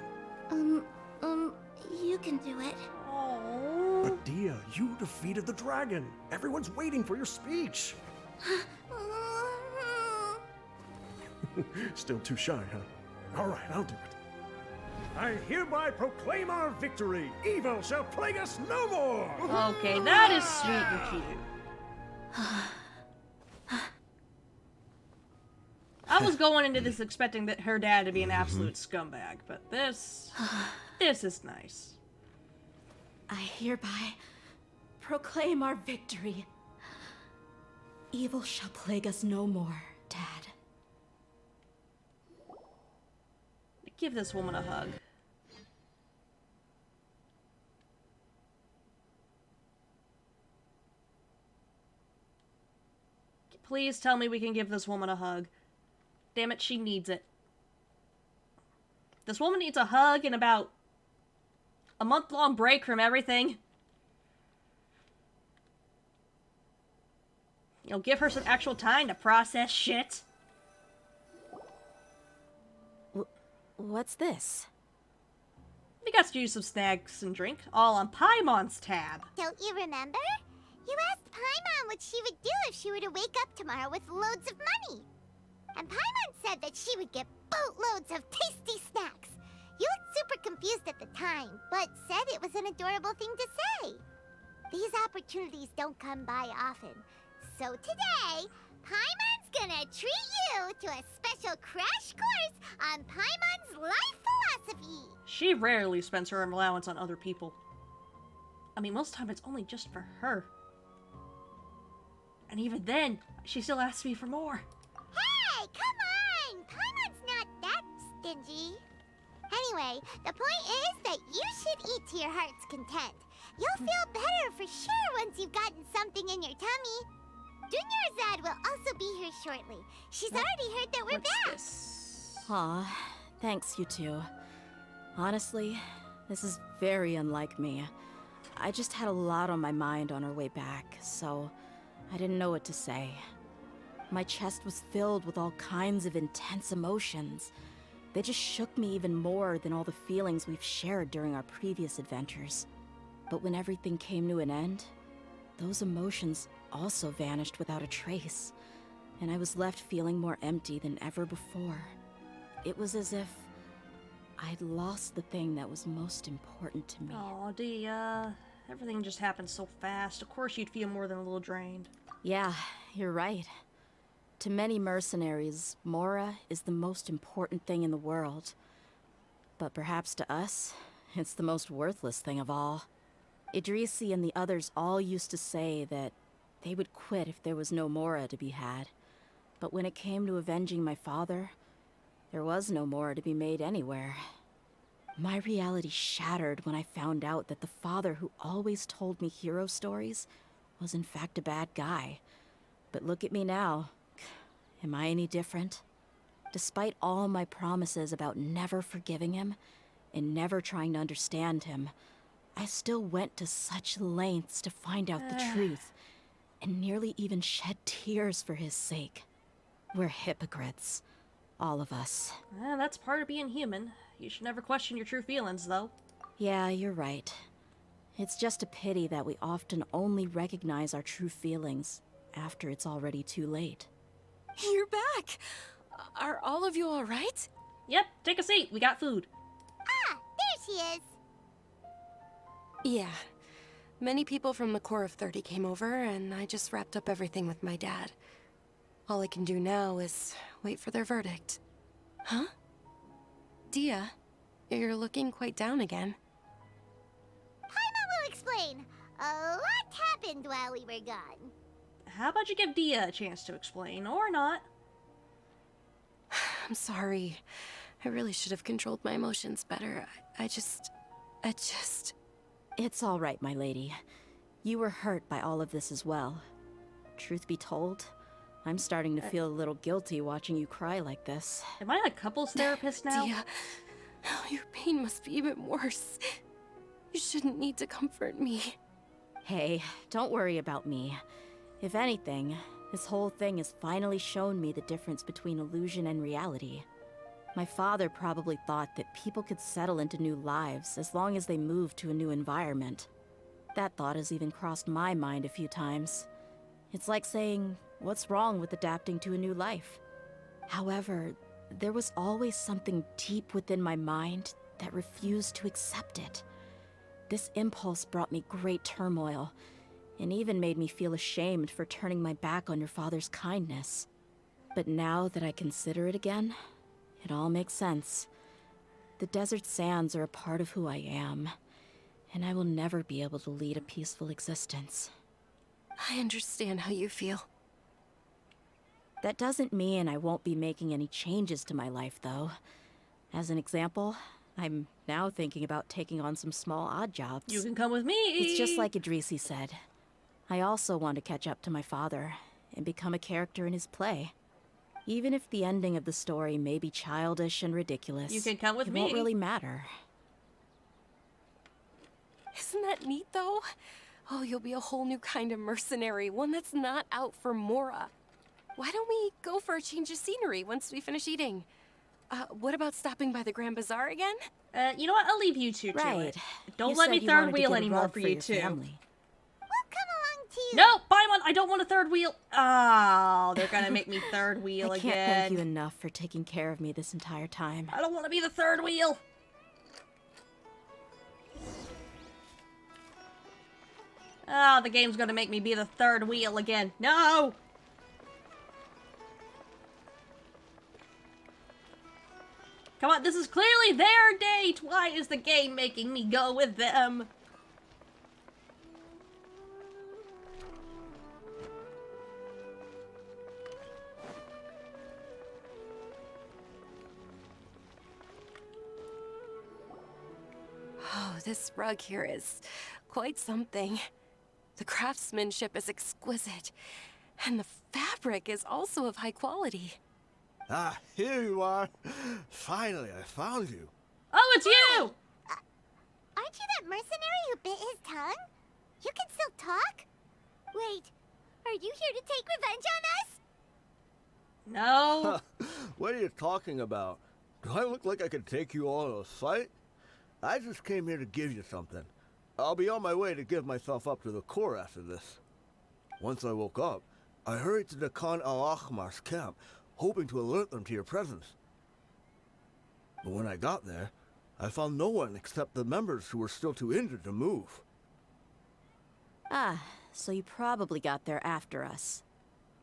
You can do it. Oh. But Dehya, you defeated the dragon. Everyone's waiting for your speech. Still too shy, huh? All right, I'll do it. I hereby proclaim our victory. Evil shall plague us no more. Okay, that is sweet and cute. I was going into this expecting that her dad to be an absolute scumbag, but this is nice. I hereby proclaim our victory. Evil shall plague us no more, Dad. Give this woman a hug. Please tell me we can give this woman a hug. Damn it, she needs it. This woman needs a hug and about a month-long break from everything. You know, give her some actual time to process shit. What's this? We got to use some snacks and drink, all on Paimon's tab. Don't you remember? You asked Paimon what she would do if she were to wake up tomorrow with loads of money. And Paimon said that she would get boatloads of tasty snacks. You looked super confused at the time, but said it was an adorable thing to say. These opportunities don't come by often. So today, Paimon's gonna treat you to a special crash course on Paimon's life philosophy. She rarely spends her allowance on other people. I mean, most of the time it's only just for her. And even then, she still asks me for more. Hey, come on! Paimon's not that stingy. Anyway, the point is that you should eat to your heart's content. You'll feel better for sure once you've gotten something in your tummy. Dunyarzad will also be here shortly. She's already heard that we're back. This? Aw, thanks, you two. Honestly, this is very unlike me. I just had a lot on my mind on our way back, so I didn't know what to say. My chest was filled with all kinds of intense emotions. They just shook me even more than all the feelings we've shared during our previous adventures. But when everything came to an end, those emotions also vanished without a trace, and I was left feeling more empty than ever before. It was as if I'd lost the thing that was most important to me. Aw, Dehya. Everything just happened so fast. Of course you'd feel more than a little drained. Yeah, you're right. To many mercenaries, Mora is the most important thing in the world. But perhaps to us, it's the most worthless thing of all. Idrisi and the others all used to say that they would quit if there was no Mora to be had. But when it came to avenging my father, there was no Mora to be made anywhere. My reality shattered when I found out that the father who always told me hero stories was in fact a bad guy. But look at me now. Am I any different? Despite all my promises about never forgiving him and never trying to understand him, I still went to such lengths to find out the truth, and nearly even shed tears for his sake. We're hypocrites. All of us. That's part of being human. You should never question your true feelings, though. Yeah, you're right. It's just a pity that we often only recognize our true feelings after it's already too late. You're back! Are all of you alright? Yep, take a seat. We got food. Ah, there she is. Yeah. Many people from the Corps of 30 came over, and I just wrapped up everything with my dad. All I can do now is wait for their verdict. Huh? Dehya, you're looking quite down again. Paimon will explain. A lot happened while we were gone. How about you give Dehya a chance to explain, or not? I'm sorry. I really should have controlled my emotions better. I just... It's all right, my lady. You were hurt by all of this as well. Truth be told, I'm starting to feel a little guilty watching you cry like this. Am I a couples therapist now? Dehya, oh, your pain must be even worse. You shouldn't need to comfort me. Hey, don't worry about me. If anything, this whole thing has finally shown me the difference between illusion and reality. My father probably thought that people could settle into new lives as long as they moved to a new environment. That thought has even crossed my mind a few times. It's like saying, what's wrong with adapting to a new life? However, there was always something deep within my mind that refused to accept it. This impulse brought me great turmoil, and even made me feel ashamed for turning my back on your father's kindness. But now that I consider it again, it all makes sense. The desert sands are a part of who I am, and I will never be able to lead a peaceful existence. I understand how you feel. That doesn't mean I won't be making any changes to my life, though. As an example, I'm now thinking about taking on some small odd jobs. You can come with me. It's just like Idrisi said. I also want to catch up to my father and become a character in his play. Even if the ending of the story may be childish and ridiculous, You can come with it me. won't really matter. Isn't that neat, though? Oh, you'll be a whole new kind of mercenary, one that's not out for Mora. Why don't we go for a change of scenery once we finish eating? What about stopping by the Grand Bazaar again? You know what? I'll leave you two to Right. it. Don't You let said me you third wanted to wheel get a anymore rub for for you your two. family. We'll come along too. No, Paimon, I don't want a third wheel. Oh, they're gonna make me third wheel I again. can't thank you enough for taking care of me this entire time. I don't want to be the third wheel. Oh, the game's gonna make me be the third wheel again. No! Come on, this is clearly their date! Why is the game making me go with them? Oh, this rug here is quite something. The craftsmanship is exquisite, and the fabric is also of high quality. Ah, here you are. Finally, I found you. Oh, it's you! Aren't you that mercenary who bit his tongue? You can still talk? Wait, are you here to take revenge on us? No. What are you talking about? Do I look like I could take you all in a fight? I just came here to give you something. I'll be on my way to give myself up to the Corps after this. Once I woke up, I hurried to the Khan al-Ahmar's camp, hoping to alert them to your presence. But when I got there, I found no one except the members who were still too injured to move. Ah, so you probably got there after us.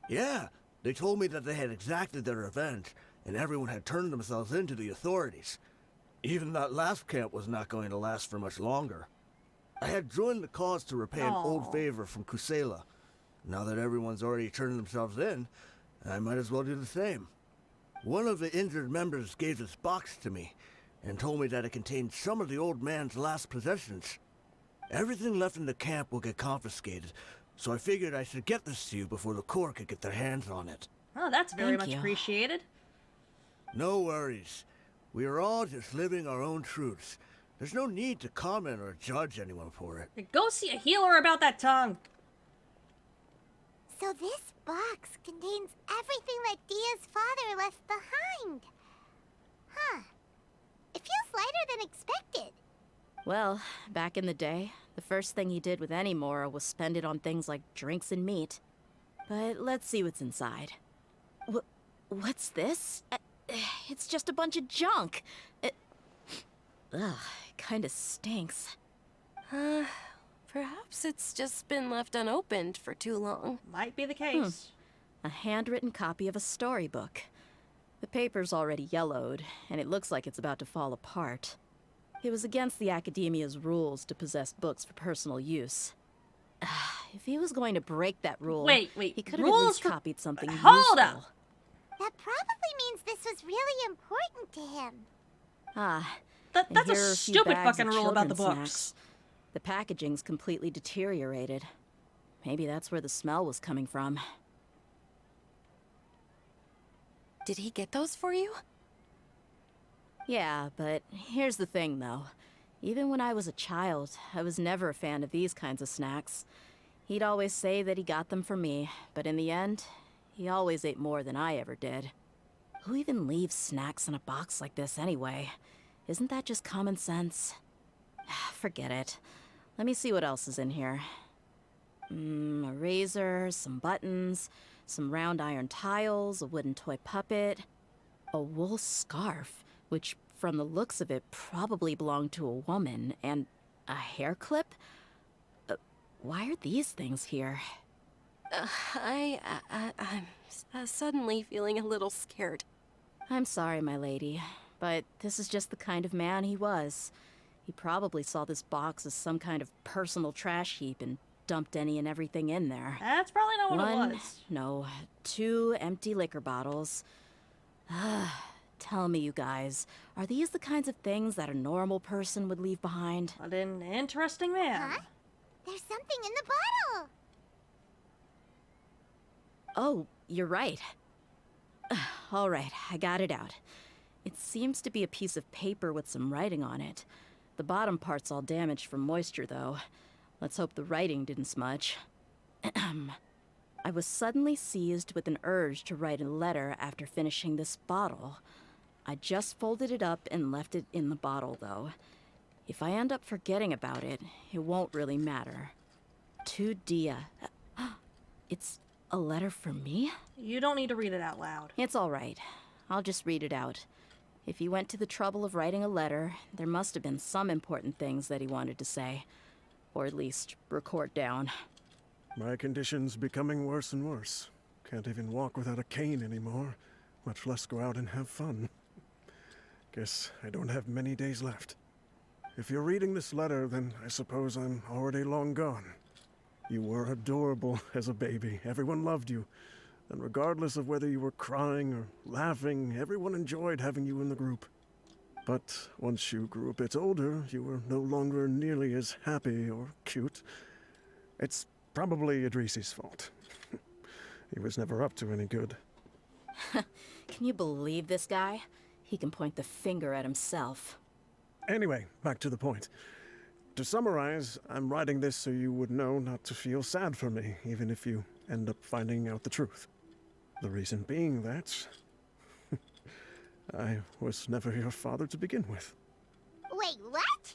Yeah, they told me that they had exacted their revenge, and everyone had turned themselves in to the authorities. Even that last camp was not going to last for much longer. I had joined the cause to repay an old favor from Kusela. Now that everyone's already turned themselves in, I might as well do the same. One of the injured members gave this box to me, and told me that it contained some of the old man's last possessions. Everything left in the camp will get confiscated, so I figured I should get this to you before the Corps could get their hands on it. Oh, that's very Thank much you. appreciated. No worries. We are all just living our own truths. There's no need to comment or judge anyone for it. Go see a healer about that tongue. So this box contains everything that Dia's father left behind. Huh. It feels lighter than expected. Well, back in the day, The first thing he did with any more was spend it on things like drinks and meat. But let's see what's inside. What's this? It's just a bunch of junk. Ugh, it kinda stinks. Perhaps it's just been left unopened for too long. Might be the case. A handwritten copy of a storybook. The paper's already yellowed, and it looks like it's about to fall apart. It was against the Academia's rules to possess books for personal use. If he was going to break that rule, Wait, he could have at rules least for- copied something Hold useful. That up. probably means this was really important to him. That's and a here are few stupid bags fucking of rule about the children's books. snacks. The packaging's completely deteriorated. Maybe that's where the smell was coming from. Did he get those for you? Yeah, but here's the thing, though. Even when I was a child, I was never a fan of these kinds of snacks. He'd always say that he got them for me, but in the end, he always ate more than I ever did. Who even leaves snacks in a box like this anyway? Isn't that just common sense? Forget it. Let me see what else is in here. A razor, some buttons, some round iron tiles, a wooden toy puppet, a wool scarf, which from the looks of it probably belonged to a woman, and a hair clip? Why are these things here? I'm suddenly feeling a little scared. I'm sorry, my lady, but this is just the kind of man he was. He probably saw this box as some kind of personal trash heap and dumped any and everything in there. That's probably not what One, it was. no, 2 empty liquor bottles. Tell me, you guys, are these the kinds of things that a normal person would leave behind? What an interesting man. Huh? There's something in the bottle. Oh, you're right. All right, I got it out. It seems to be a piece of paper with some writing on it. The bottom part's all damaged from moisture, though. Let's hope the writing didn't smudge. I was suddenly seized with an urge to write a letter after finishing this bottle. I just folded it up and left it in the bottle, though. If I end up forgetting about it, it won't really matter. To Dehya. It's a letter for me? You don't need to read it out loud. It's all right. I'll just read it out. If he went to the trouble of writing a letter, there must have been some important things that he wanted to say. Or at least record down. My condition's becoming worse and worse. Can't even walk without a cane anymore, much less go out and have fun. Guess I don't have many days left. If you're reading this letter, then I suppose I'm already long gone. You were adorable as a baby. Everyone loved you. And regardless of whether you were crying or laughing, everyone enjoyed having you in the group. But once you grew a bit older, you were no longer nearly as happy or cute. It's probably Idrisi's fault. He was never up to any good. Can you believe this guy? He can point the finger at himself. Anyway, back to the point. To summarize, I'm writing this so you would know not to feel sad for me, even if you end up finding out the truth. The reason being that I was never your father to begin with. Wait, what?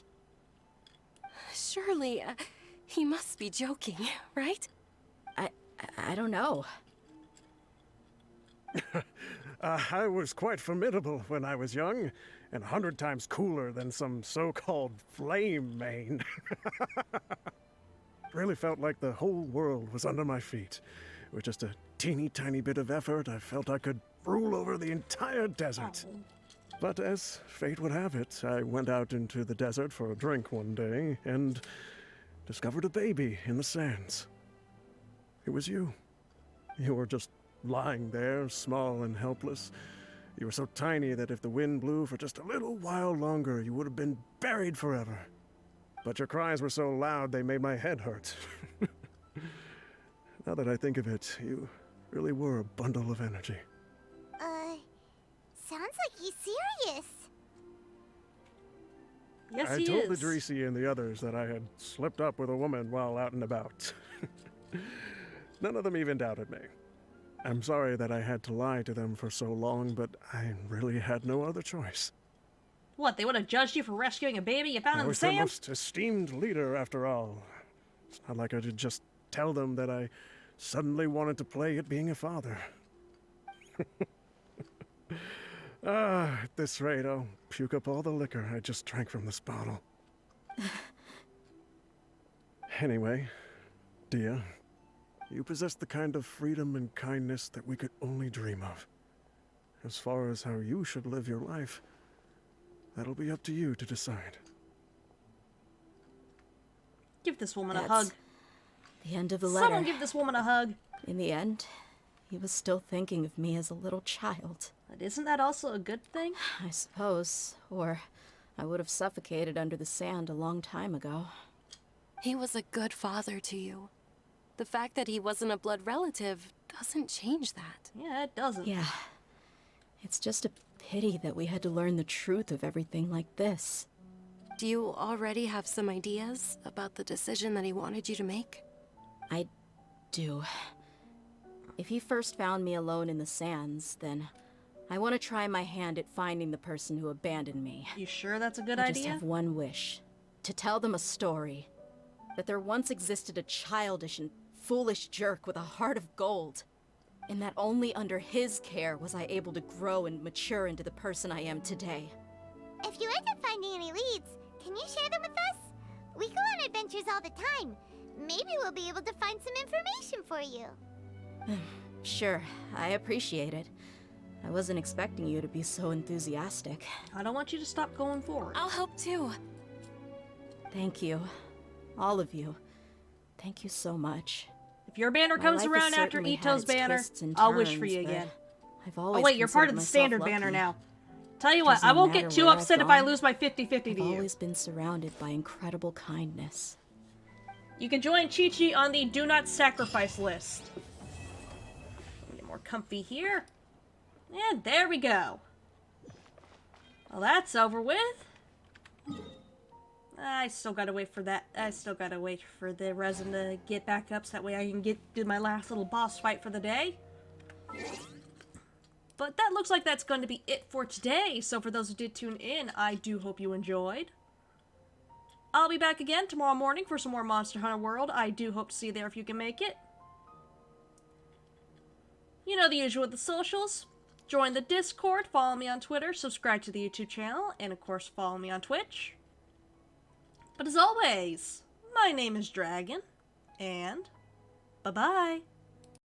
Surely, he must be joking, right? I don't know. I was quite formidable when I was young, and 100 times cooler than some so-called flame main. Really felt like the whole world was under my feet. With just a teeny tiny bit of effort, I felt I could rule over the entire desert. But as fate would have it, I went out into the desert for a drink one day and discovered a baby in the sands. It was you. You were just lying there, small and helpless. You were so tiny that if the wind blew for just a little while longer, you would have been buried forever. But your cries were so loud they made my head hurt. Now that I think of it, you really were a bundle of energy. Sounds like he's serious. Yes, I he told is. Idrisi and the others that I had slipped up with a woman while out and about. None of them even doubted me. I'm sorry that I had to lie to them for so long, but I really had no other choice. What, they would have judged you for rescuing a baby you found I in the was their sand? most esteemed leader, after all. It's not like I could just tell them that I suddenly wanted to play at being a father. At this rate, I'll puke up all the liquor I just drank from this bottle. Anyway, Dehya, you possess the kind of freedom and kindness that we could only dream of. As far as how you should live your life, that'll be up to you to decide. Give this woman a That's hug. the end of the letter. Someone give this woman a hug. In the end, he was still thinking of me as a little child. But isn't that also a good thing? I suppose. Or I would have suffocated under the sand a long time ago. He was a good father to you. The fact that he wasn't a blood relative doesn't change that. Yeah, it doesn't. Yeah. It's just a pity that we had to learn the truth of everything like this. Do you already have some ideas about the decision that he wanted you to make? I do. If he first found me alone in the sands, then I want to try my hand at finding the person who abandoned me. You sure that's a good I idea? just have one wish. To tell them a story. That there once existed a childish and foolish jerk with a heart of gold. And that only under his care was I able to grow and mature into the person I am today. If you end up finding any leads, can you share them with us? We go on adventures all the time. Maybe we'll be able to find some information for you. Sure, I appreciate it. I wasn't expecting you to be so enthusiastic. I don't want you to stop going forward. I'll help too. Thank you. All of you. Thank you so much. If your banner My comes life has around after certainly had Ito's its banner, twists and I'll wish for turns, you but again. I've Oh always wait, you're part of the considered standard myself banner lucky. now. Tell you what, Because I no won't get matter too where I've upset if I gone, lose my 50-50 to I've you. always been surrounded by incredible kindness. You can join Chi-Chi on the Do Not Sacrifice list. Get more comfy here. And there we go. Well, that's over with. I still gotta wait for that. I still gotta wait for the resin to get back up so that way I can do my last little boss fight for the day. But that looks like that's going to be it for today. So for those who did tune in, I do hope you enjoyed. I'll be back again tomorrow morning for some more Monster Hunter World. I do hope to see you there if you can make it. You know the usual with the socials. Join the Discord, follow me on Twitter, subscribe to the YouTube channel, and of course follow me on Twitch. But as always, my name is Dragon, and bye-bye.